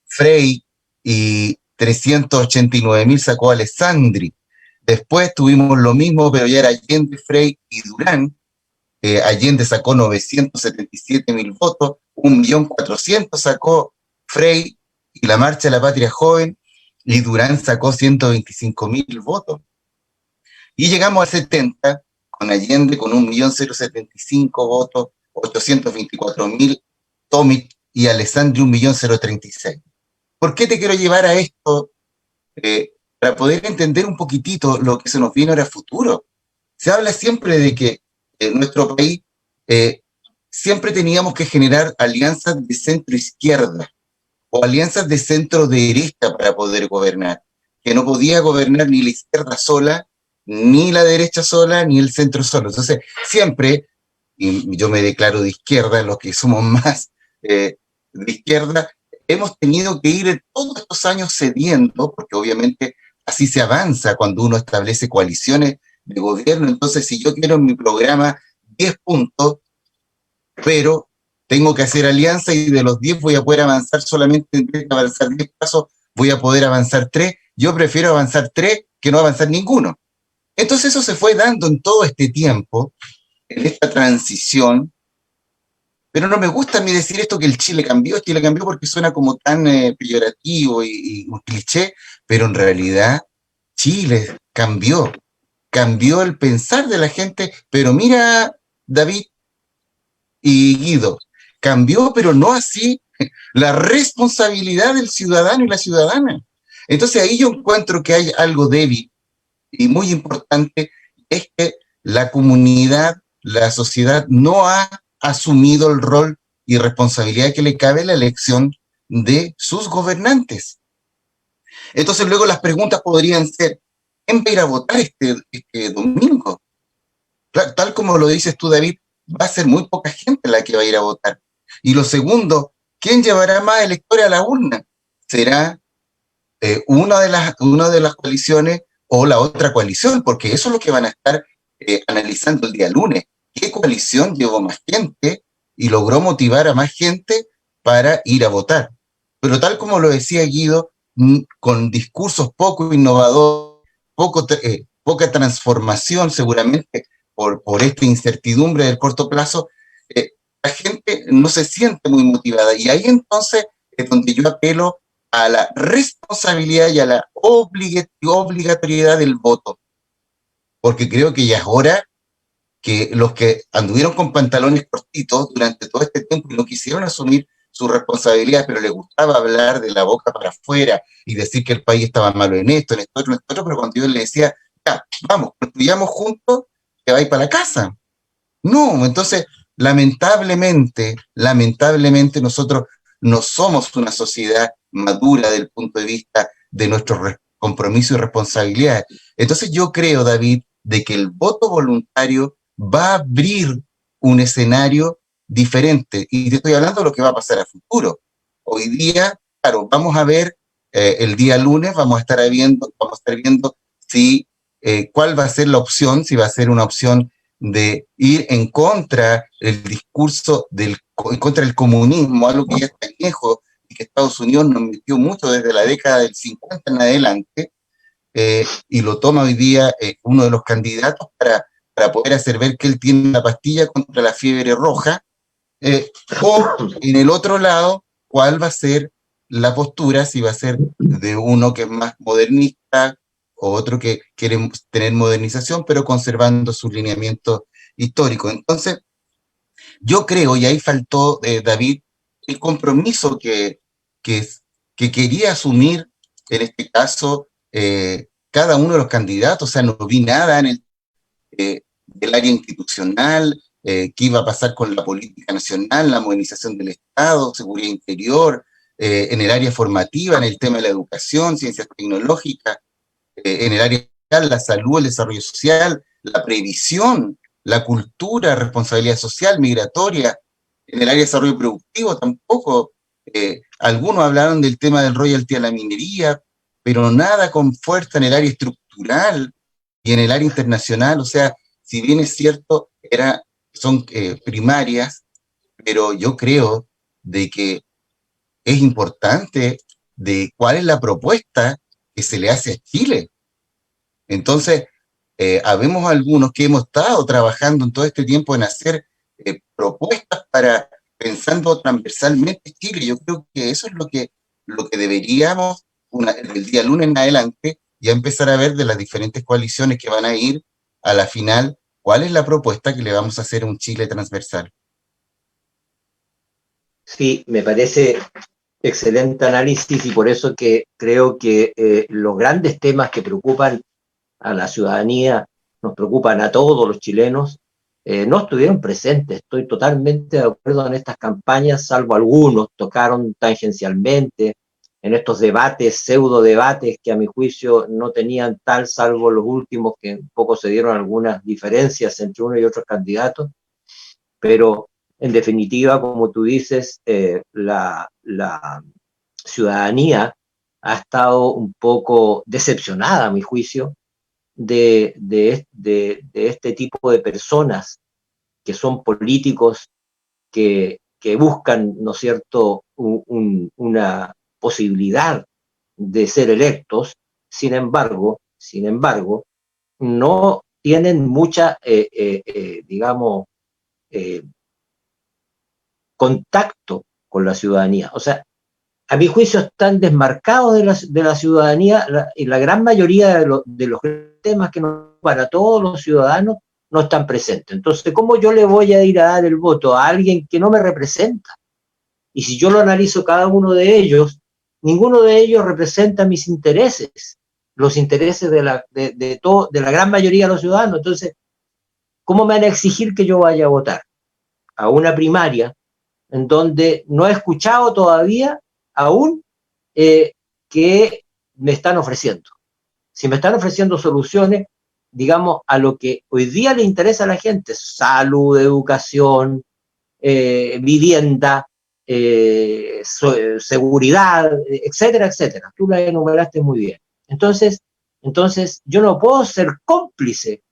Frey, y 389.000 sacó Alessandri. Después tuvimos lo mismo, pero ya era Allende, Frey y Durán. Allende sacó 977.000 votos, 1.400.000 sacó Frey y la Marcha de la Patria Joven, y Durán sacó 125.000 votos. Y llegamos al 70, con Allende con 1.075 votos, 824.000 Tomic y Alessandri 1.036. ¿Por qué te quiero llevar a esto? Para poder entender un poquitito lo que se nos viene ahora a futuro. Se habla siempre de que en nuestro país siempre teníamos que generar alianzas de centro-izquierda o alianzas de centro-derecha para poder gobernar, que no podía gobernar ni la izquierda sola, ni la derecha sola, ni el centro solo. Entonces, siempre, y yo me declaro de izquierda, los que somos más de izquierda, hemos tenido que ir todos estos años cediendo, porque obviamente así se avanza cuando uno establece coaliciones de gobierno. Entonces, si yo quiero en mi programa 10 puntos, pero tengo que hacer alianza y de los 10 voy a poder avanzar solamente, en vez de avanzar 10 pasos, voy a poder avanzar 3. Yo prefiero avanzar 3 que no avanzar ninguno. Entonces eso se fue dando en todo este tiempo, en esta transición, pero no me gusta a mí decir esto que el Chile cambió porque suena como tan peyorativo y un cliché, pero en realidad Chile cambió el pensar de la gente, pero mira, David y Guido, cambió, pero no así la responsabilidad del ciudadano y la ciudadana. Entonces ahí yo encuentro que hay algo débil y muy importante, es que la comunidad, la sociedad no ha asumido el rol y responsabilidad que le cabe a la elección de sus gobernantes. Entonces luego las preguntas podrían ser, ¿quién va a ir a votar este domingo? Tal como lo dices tú, David, va a ser muy poca gente la que va a ir a votar. Y lo segundo, ¿quién llevará más electores a la urna? ¿Será una de las coaliciones o la otra coalición? Porque eso es lo que van a estar analizando el día lunes. ¿Qué coalición llevó más gente y logró motivar a más gente para ir a votar? Pero tal como lo decía Guido, con discursos poco innovadores, poca transformación seguramente por esta incertidumbre del corto plazo, la gente no se siente muy motivada. Y ahí entonces es donde yo apelo a la responsabilidad y a la obligatoriedad del voto. Porque creo que ya es hora que los que anduvieron con pantalones cortitos durante todo este tiempo y no quisieron asumir sus responsabilidades, pero les gustaba hablar de la boca para afuera y decir que el país estaba malo en esto, pero cuando yo les decía, ya, vamos, construyamos juntos, que vais para la casa. No, entonces, lamentablemente, nosotros no somos una sociedad madura desde el punto de vista de nuestros compromisos y responsabilidades. Entonces yo creo, David, de que el voto voluntario va a abrir un escenario diferente. Y te estoy hablando de lo que va a pasar a futuro. Hoy día, claro, vamos a ver, el día lunes vamos a estar viendo si, cuál va a ser la opción, si va a ser una opción de ir en contra del discurso, en contra del comunismo, algo que ya está viejo y que Estados Unidos nos metió mucho desde la década del 50 en adelante, y lo toma hoy día uno de los candidatos para poder hacer ver que él tiene la pastilla contra la fiebre roja, o en el otro lado, cuál va a ser la postura, si va a ser de uno que es más modernista, o otro que quiere tener modernización, pero conservando sus lineamientos históricos. Entonces, yo creo, y ahí faltó, David, el compromiso que quería asumir, en este caso, cada uno de los candidatos. O sea, no vi nada en del área institucional, qué iba a pasar con la política nacional, la modernización del Estado, seguridad interior, en el área formativa, en el tema de la educación, ciencias tecnológicas, en el área social, la salud, el desarrollo social, la previsión, la cultura, responsabilidad social, migratoria, en el área de desarrollo productivo tampoco. Algunos hablaron del tema del royalty a la minería, pero nada con fuerza en el área estructural y en el área internacional. O sea, si bien es cierto, son primarias, pero yo creo de que es importante de cuál es la propuesta que se le hace a Chile. Entonces, habemos algunos que hemos estado trabajando en todo este tiempo en hacer propuestas para pensando transversalmente Chile. Yo creo que eso es lo que deberíamos, del día lunes en adelante, ya empezar a ver de las diferentes coaliciones que van a ir a la final ¿Cuál es la propuesta que le vamos a hacer a un Chile transversal? Sí, me parece excelente análisis y por eso que creo que los grandes temas que preocupan a la ciudadanía, nos preocupan a todos los chilenos, no estuvieron presentes. Estoy totalmente de acuerdo en estas campañas, salvo algunos, tocaron tangencialmente en estos debates, pseudo debates que a mi juicio no tenían tal, salvo los últimos que un poco se dieron algunas diferencias entre uno y otros candidatos, pero en definitiva, como tú dices, la ciudadanía ha estado un poco decepcionada, a mi juicio, de este tipo de personas que son políticos que buscan, ¿no es cierto?, una posibilidad de ser electos. Sin embargo, no tienen mucha, digamos, contacto con la ciudadanía. O sea, a mi juicio están desmarcados de la ciudadanía y la gran mayoría de los temas que nos para todos los ciudadanos no están presentes. Entonces, ¿cómo yo le voy a ir a dar el voto a alguien que no me representa? Y si yo lo analizo cada uno de ellos, ninguno de ellos representa mis intereses, los intereses de la gran mayoría de los ciudadanos. Entonces, ¿cómo me van a exigir que yo vaya a votar? A una primaria en donde no he escuchado todavía aún que me están ofreciendo. Si me están ofreciendo soluciones, digamos, a lo que hoy día le interesa a la gente, salud, educación, vivienda, seguridad, etcétera, etcétera. Tú la enumeraste muy bien. Entonces, yo no puedo ser cómplice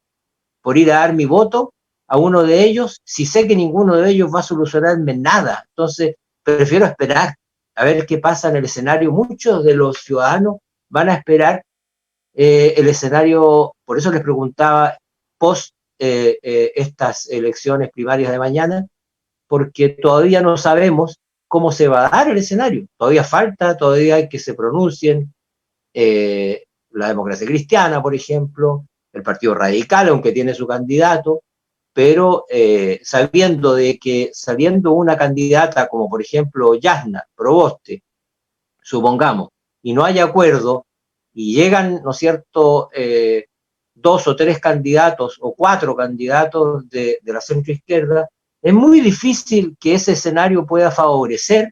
por ir a dar mi voto a uno de ellos si sé que ninguno de ellos va a solucionarme nada. Entonces, prefiero esperar a ver qué pasa en el escenario. Muchos de los ciudadanos van a esperar el escenario, por eso les preguntaba post estas elecciones primarias de mañana, porque todavía no sabemos cómo se va a dar el escenario. Todavía falta, todavía hay que se pronuncien la democracia cristiana, por ejemplo, el Partido Radical, aunque tiene su candidato, pero sabiendo de que saliendo una candidata como por ejemplo Yasna Proboste, supongamos, y no hay acuerdo, y llegan, ¿no es cierto?, dos o tres candidatos o cuatro candidatos de la centroizquierda, es muy difícil que ese escenario pueda favorecer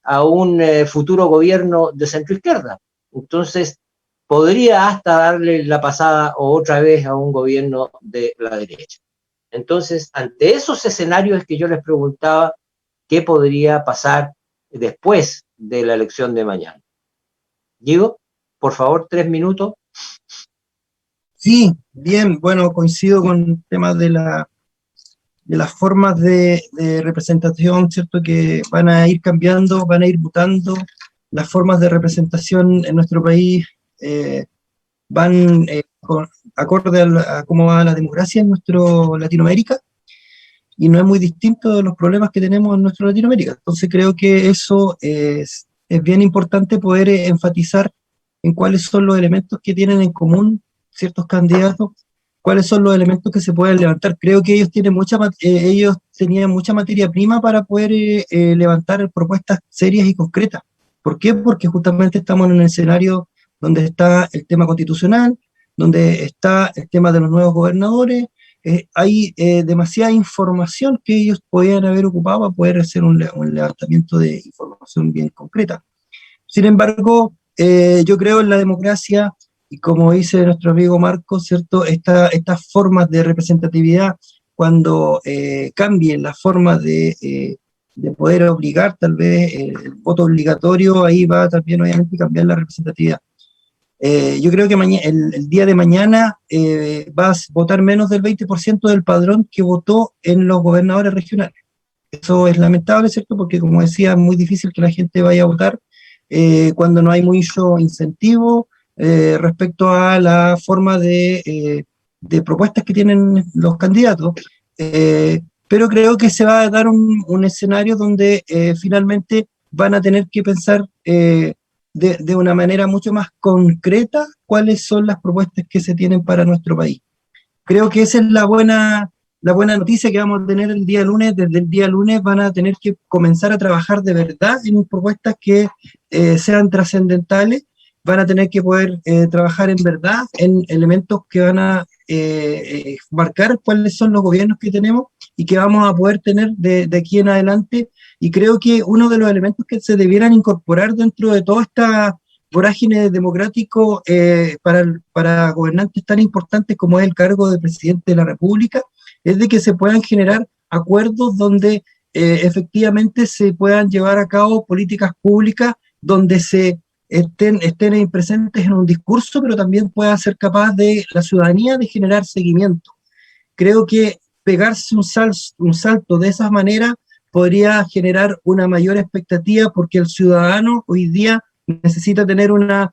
a un futuro gobierno de centroizquierda. Entonces, podría hasta darle la pasada o otra vez a un gobierno de la derecha. Entonces, ante esos escenarios es que yo les preguntaba qué podría pasar después de la elección de mañana. Diego, por favor, 3 minutos. Sí, bien, bueno, coincido con temas de las formas de representación, ¿cierto? Que van a ir cambiando, van a ir mutando. Las formas de representación en nuestro país van acorde a cómo va la democracia en nuestro Latinoamérica, y no es muy distinto de los problemas que tenemos en nuestra Latinoamérica. Entonces creo que eso es bien importante poder enfatizar en cuáles son los elementos que tienen en común ciertos candidatos, cuáles son los elementos que se pueden levantar. Creo que ellos tenían mucha materia prima para poder levantar propuestas serias y concretas. ¿Por qué? Porque justamente estamos en un escenario donde está el tema constitucional, donde está el tema de los nuevos gobernadores. Hay demasiada información que ellos podían haber ocupado para poder hacer un levantamiento de información bien concreta. Sin embargo, yo creo en la democracia, y como dice nuestro amigo Marco, ¿cierto? Estas formas de representatividad, cuando cambien las formas de poder obligar tal vez el voto obligatorio, ahí va también obviamente cambiar la representatividad. Yo creo que el día de mañana vas a votar menos del 20% del padrón que votó en los gobernadores regionales. Eso es lamentable, ¿cierto? Porque, como decía, es muy difícil que la gente vaya a votar cuando no hay mucho incentivo respecto a la forma de propuestas que tienen los candidatos. Pero creo que se va a dar un escenario donde finalmente van a tener que pensar de una manera mucho más concreta cuáles son las propuestas que se tienen para nuestro país. creo que esa es la buena noticia que vamos a tener el día lunes. Desde el día lunes van a tener que comenzar a trabajar de verdad en propuestas que sean trascendentales, van a tener que poder trabajar en verdad en elementos que van a marcar cuáles son los gobiernos que tenemos y que vamos a poder tener de aquí en adelante. Y creo que uno de los elementos que se debieran incorporar dentro de toda esta vorágine democrático para gobernantes tan importantes como es el cargo de presidente de la República, es de que se puedan generar acuerdos donde efectivamente se puedan llevar a cabo políticas públicas donde se estén presentes en un discurso, pero también pueda ser capaz de la ciudadanía de generar seguimiento. Creo que pegarse un salto de esa manera podría generar una mayor expectativa porque el ciudadano hoy día necesita tener una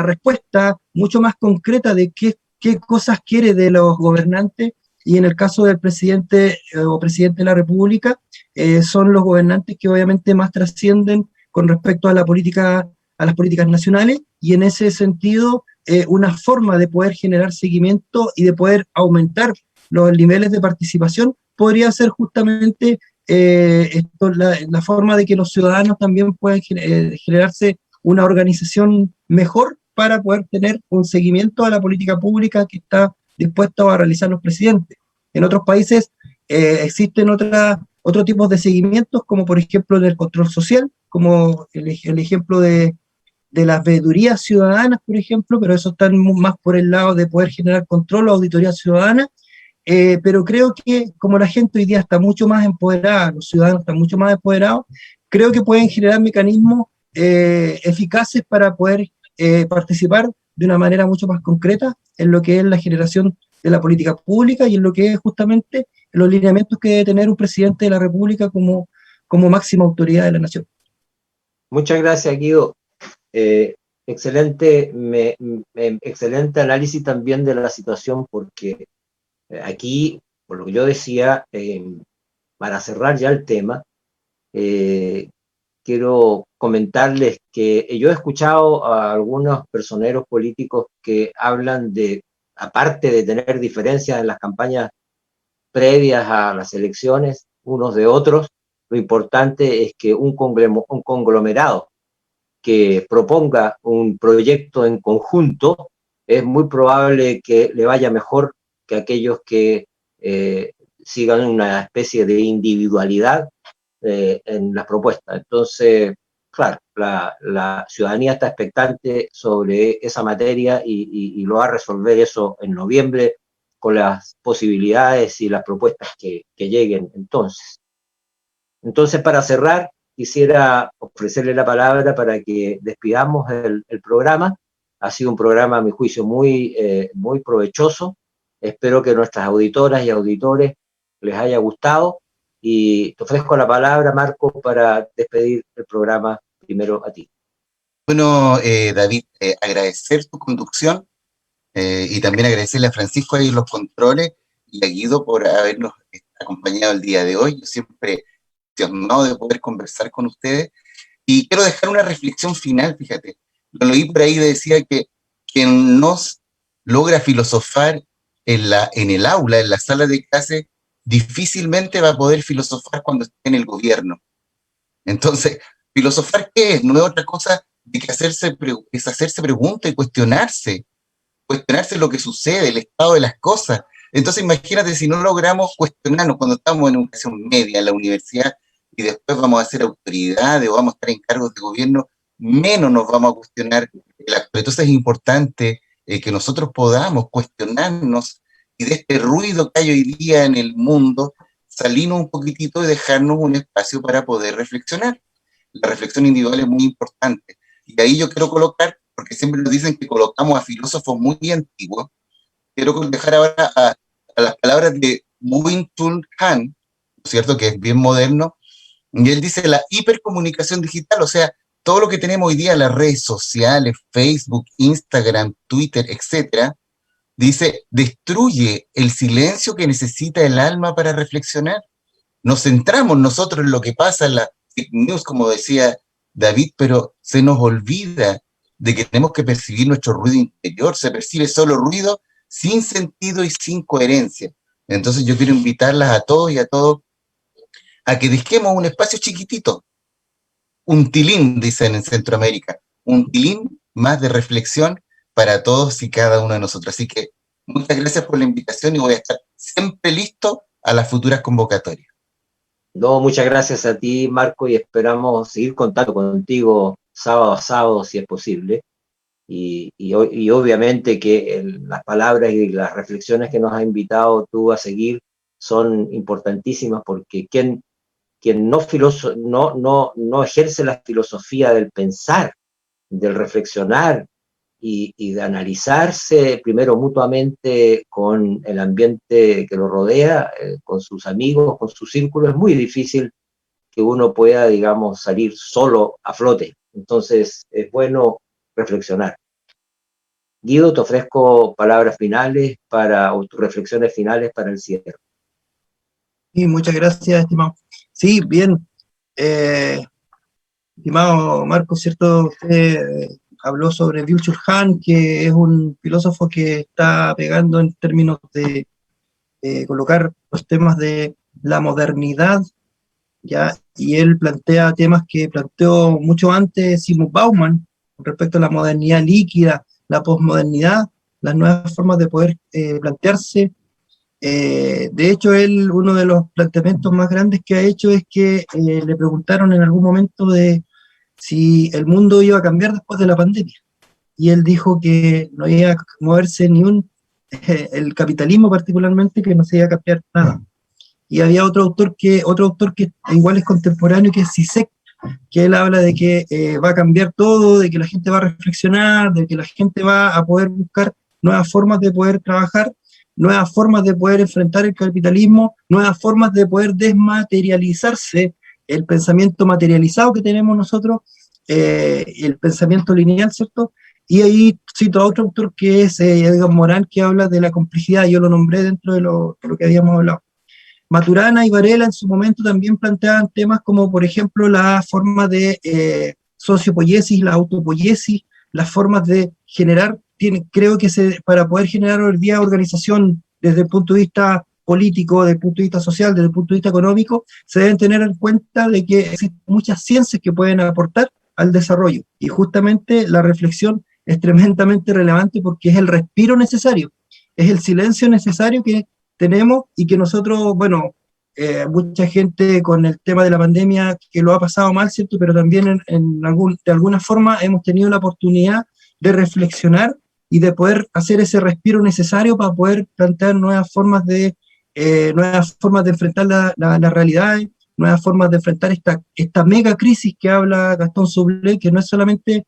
respuesta mucho más concreta de qué cosas quiere de los gobernantes, y en el caso del presidente o presidente de la República, son los gobernantes que obviamente más trascienden con respecto a la política, a las políticas nacionales, y en ese sentido, una forma de poder generar seguimiento y de poder aumentar los niveles de participación podría ser justamente la forma de que los ciudadanos también puedan generarse una organización mejor para poder tener un seguimiento a la política pública que está dispuesto a realizar los presidentes. En otros países existen otros tipos de seguimientos, como por ejemplo el control social, como el ejemplo de las veedurías ciudadanas, por ejemplo, pero eso está más por el lado de poder generar control o auditoría ciudadana. Pero creo que como la gente hoy día está mucho más empoderada, los ciudadanos están mucho más empoderados, creo que pueden generar mecanismos eficaces para poder participar de una manera mucho más concreta en lo que es la generación de la política pública y en lo que es justamente los lineamientos que debe tener un presidente de la República como máxima autoridad de la nación. Muchas gracias, Guido. Excelente análisis también de la situación, porque aquí, por lo que yo decía, para cerrar ya el tema, quiero comentarles que yo he escuchado a algunos personeros políticos que hablan de, aparte de tener diferencias en las campañas previas a las elecciones, unos de otros, lo importante es que un conglomerado que proponga un proyecto en conjunto, es muy probable que le vaya mejor que aquellos que sigan una especie de individualidad en las propuestas. Entonces, claro, la ciudadanía está expectante sobre esa materia y lo va a resolver eso en noviembre con las posibilidades y las propuestas que lleguen entonces. Entonces, para cerrar, quisiera ofrecerle la palabra para que despidamos el programa. Ha sido un programa, a mi juicio, muy provechoso. Espero que nuestras auditoras y auditores les haya gustado. Y te ofrezco la palabra, Marco, para despedir el programa primero a ti. Bueno, David, agradecer tu conducción y también agradecerle a Francisco ahí los controles y a Guido por habernos acompañado el día de hoy. Yo siempre entusiasmado de poder conversar con ustedes. Y quiero dejar una reflexión final, fíjate. Lo leí por ahí, decía que quien nos logra filosofar en el aula, en la sala de clase, difícilmente va a poder filosofar cuando esté en el gobierno. Entonces, ¿filosofar qué es? No es otra cosa de que hacerse preguntas y cuestionarse lo que sucede, el estado de las cosas. Entonces, imagínate si no logramos cuestionarnos cuando estamos en educación media, en la universidad, y después vamos a ser autoridades o vamos a estar en cargos de gobierno, menos nos vamos a cuestionar el acto. Entonces es importante que nosotros podamos cuestionarnos y de este ruido que hay hoy día en el mundo, salirnos un poquitito y dejarnos un espacio para poder reflexionar. La reflexión individual es muy importante. Y ahí yo quiero colocar, porque siempre nos dicen que colocamos a filósofos muy antiguos, quiero dejar ahora a las palabras de Byung-Chul Han, ¿no es cierto?, que es bien moderno, y él dice la hipercomunicación digital, o sea, todo lo que tenemos hoy día, las redes sociales, Facebook, Instagram, Twitter, etcétera, dice, destruye el silencio que necesita el alma para reflexionar. Nos centramos nosotros en lo que pasa en la fake news, como decía David, pero se nos olvida de que tenemos que percibir nuestro ruido interior. Se percibe solo ruido sin sentido y sin coherencia. Entonces yo quiero invitarlas a todos y a todos a que dejemos un espacio chiquitito, un tilín, dicen en Centroamérica, un tilín más de reflexión para todos y cada uno de nosotros. Así que muchas gracias por la invitación y voy a estar siempre listo a las futuras convocatorias. No, muchas gracias a ti, Marco, y esperamos seguir contando contigo sábado a sábado, si es posible. Y obviamente que las palabras y las reflexiones que nos has invitado tú a seguir son importantísimas, porque quien no ejerce la filosofía del pensar, del reflexionar y de analizarse primero mutuamente con el ambiente que lo rodea, con sus amigos, con su círculo, es muy difícil que uno pueda, digamos, salir solo a flote. Entonces es bueno reflexionar. Guido, te ofrezco palabras finales o tus reflexiones finales para el cierre. Sí, muchas gracias, estimado. Sí, bien. Estimado Marco, ¿cierto? Usted habló sobre Byung-Chul Han, que es un filósofo que está pegando en términos de colocar los temas de la modernidad, ¿ya? Y él plantea temas que planteó mucho antes Zygmunt Bauman respecto a la modernidad líquida, la posmodernidad, las nuevas formas de poder plantearse. De hecho, él, uno de los planteamientos más grandes que ha hecho es que le preguntaron en algún momento de si el mundo iba a cambiar después de la pandemia. Y él dijo que no iba a moverse el capitalismo particularmente, que no se iba a cambiar nada. Y había otro autor que igual es contemporáneo, que es Zizek, que él habla de que va a cambiar todo, de que la gente va a reflexionar, de que la gente va a poder buscar nuevas formas de poder trabajar, nuevas formas de poder enfrentar el capitalismo, nuevas formas de poder desmaterializarse el pensamiento materializado que tenemos nosotros, el pensamiento lineal, ¿cierto? Y ahí cito a otro autor que es Edgar Morán, que habla de la complicidad, yo lo nombré dentro de lo que habíamos hablado. Maturana y Varela en su momento también planteaban temas como, por ejemplo, la forma de sociopoiesis, la autopoiesis, las formas de generar, creo que para poder generar hoy día organización desde el punto de vista político, desde el punto de vista social, desde el punto de vista económico, se deben tener en cuenta de que existen muchas ciencias que pueden aportar al desarrollo. Y justamente la reflexión es tremendamente relevante porque es el respiro necesario, es el silencio necesario que tenemos y que nosotros, bueno, mucha gente con el tema de la pandemia que lo ha pasado mal, ¿cierto? Pero también de alguna forma hemos tenido la oportunidad de reflexionar y de poder hacer ese respiro necesario para poder plantear nuevas formas de enfrentar la realidad, nuevas formas de enfrentar esta mega crisis que habla Gastón Soulet, que no es solamente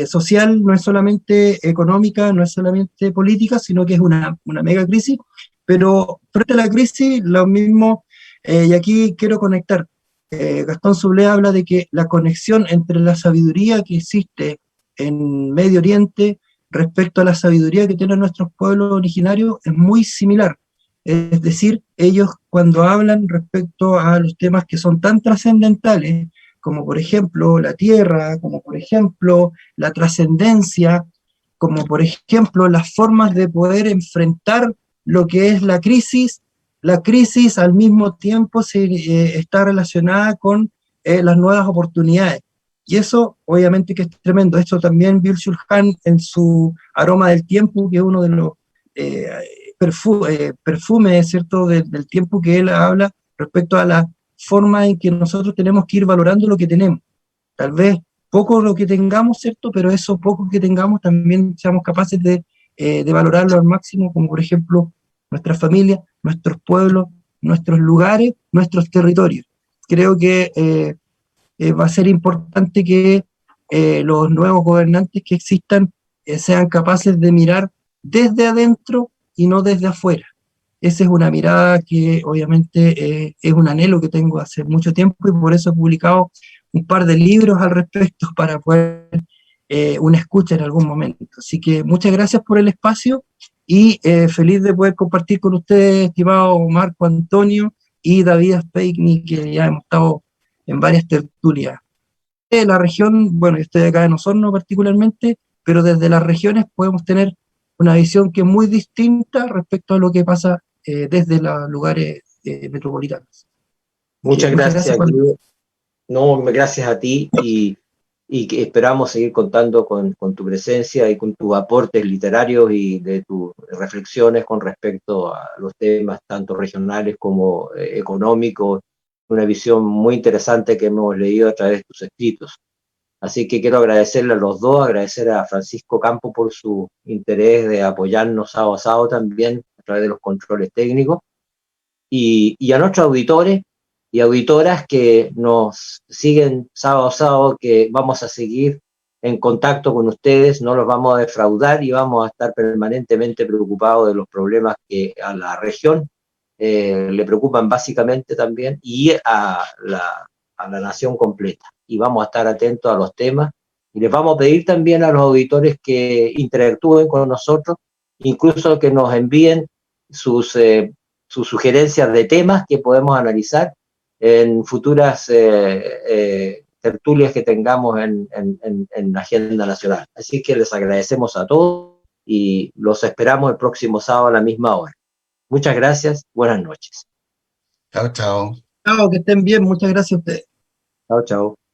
social, no es solamente económica, no es solamente política, sino que es una mega crisis. Pero frente a la crisis, lo mismo, y aquí quiero conectar, Gastón Soulet habla de que la conexión entre la sabiduría que existe en Medio Oriente respecto a la sabiduría que tienen nuestros pueblos originarios es muy similar. Es decir, ellos cuando hablan respecto a los temas que son tan trascendentales, como por ejemplo la tierra, como por ejemplo la trascendencia, como por ejemplo las formas de poder enfrentar lo que es la crisis al mismo tiempo está relacionada con las nuevas oportunidades. Y eso, obviamente, que es tremendo. Esto también Byung-Chul Han en su Aroma del Tiempo, que es uno de los perfumes, ¿cierto?, del tiempo, que él habla respecto a la forma en que nosotros tenemos que ir valorando lo que tenemos. Tal vez poco lo que tengamos, ¿cierto?, pero eso poco que tengamos también seamos capaces de valorarlo al máximo, como por ejemplo nuestras familias, nuestros pueblos, nuestros lugares, nuestros territorios. Creo que va a ser importante que los nuevos gobernantes que existan sean capaces de mirar desde adentro y no desde afuera. Esa es una mirada que obviamente es un anhelo que tengo hace mucho tiempo y por eso he publicado un par de libros al respecto para poder una escucha en algún momento. Así que muchas gracias por el espacio y feliz de poder compartir con ustedes, estimado Marco Antonio y David Speikny, que ya hemos estado en varias tertulias. De la región, bueno, yo estoy acá en Osorno particularmente, pero desde las regiones podemos tener una visión que es muy distinta respecto a lo que pasa desde los lugares metropolitanos. Muchas Muchas gracias, gracias por... Guido. No, gracias a ti y que esperamos seguir contando con tu presencia y con tus aportes literarios y de tus reflexiones con respecto a los temas tanto regionales como económicos, una visión muy interesante que hemos leído a través de tus escritos. Así que quiero agradecerle a los dos, agradecer a Francisco Campo por su interés de apoyarnos sábado a sábado también a través de los controles técnicos y a nuestros auditores y auditoras que nos siguen sábado a sábado, que vamos a seguir en contacto con ustedes, no los vamos a defraudar y vamos a estar permanentemente preocupados de los problemas que a la región le preocupan básicamente también y a la nación completa. Y vamos a estar atentos a los temas y les vamos a pedir también a los auditores que interactúen con nosotros, incluso que nos envíen sus sugerencias de temas que podemos analizar en futuras tertulias que tengamos en la agenda nacional. Así que les agradecemos a todos y los esperamos el próximo sábado a la misma hora. Muchas gracias, buenas noches. Chao, chao. Chao, que estén bien, muchas gracias a ustedes. Chao, chao.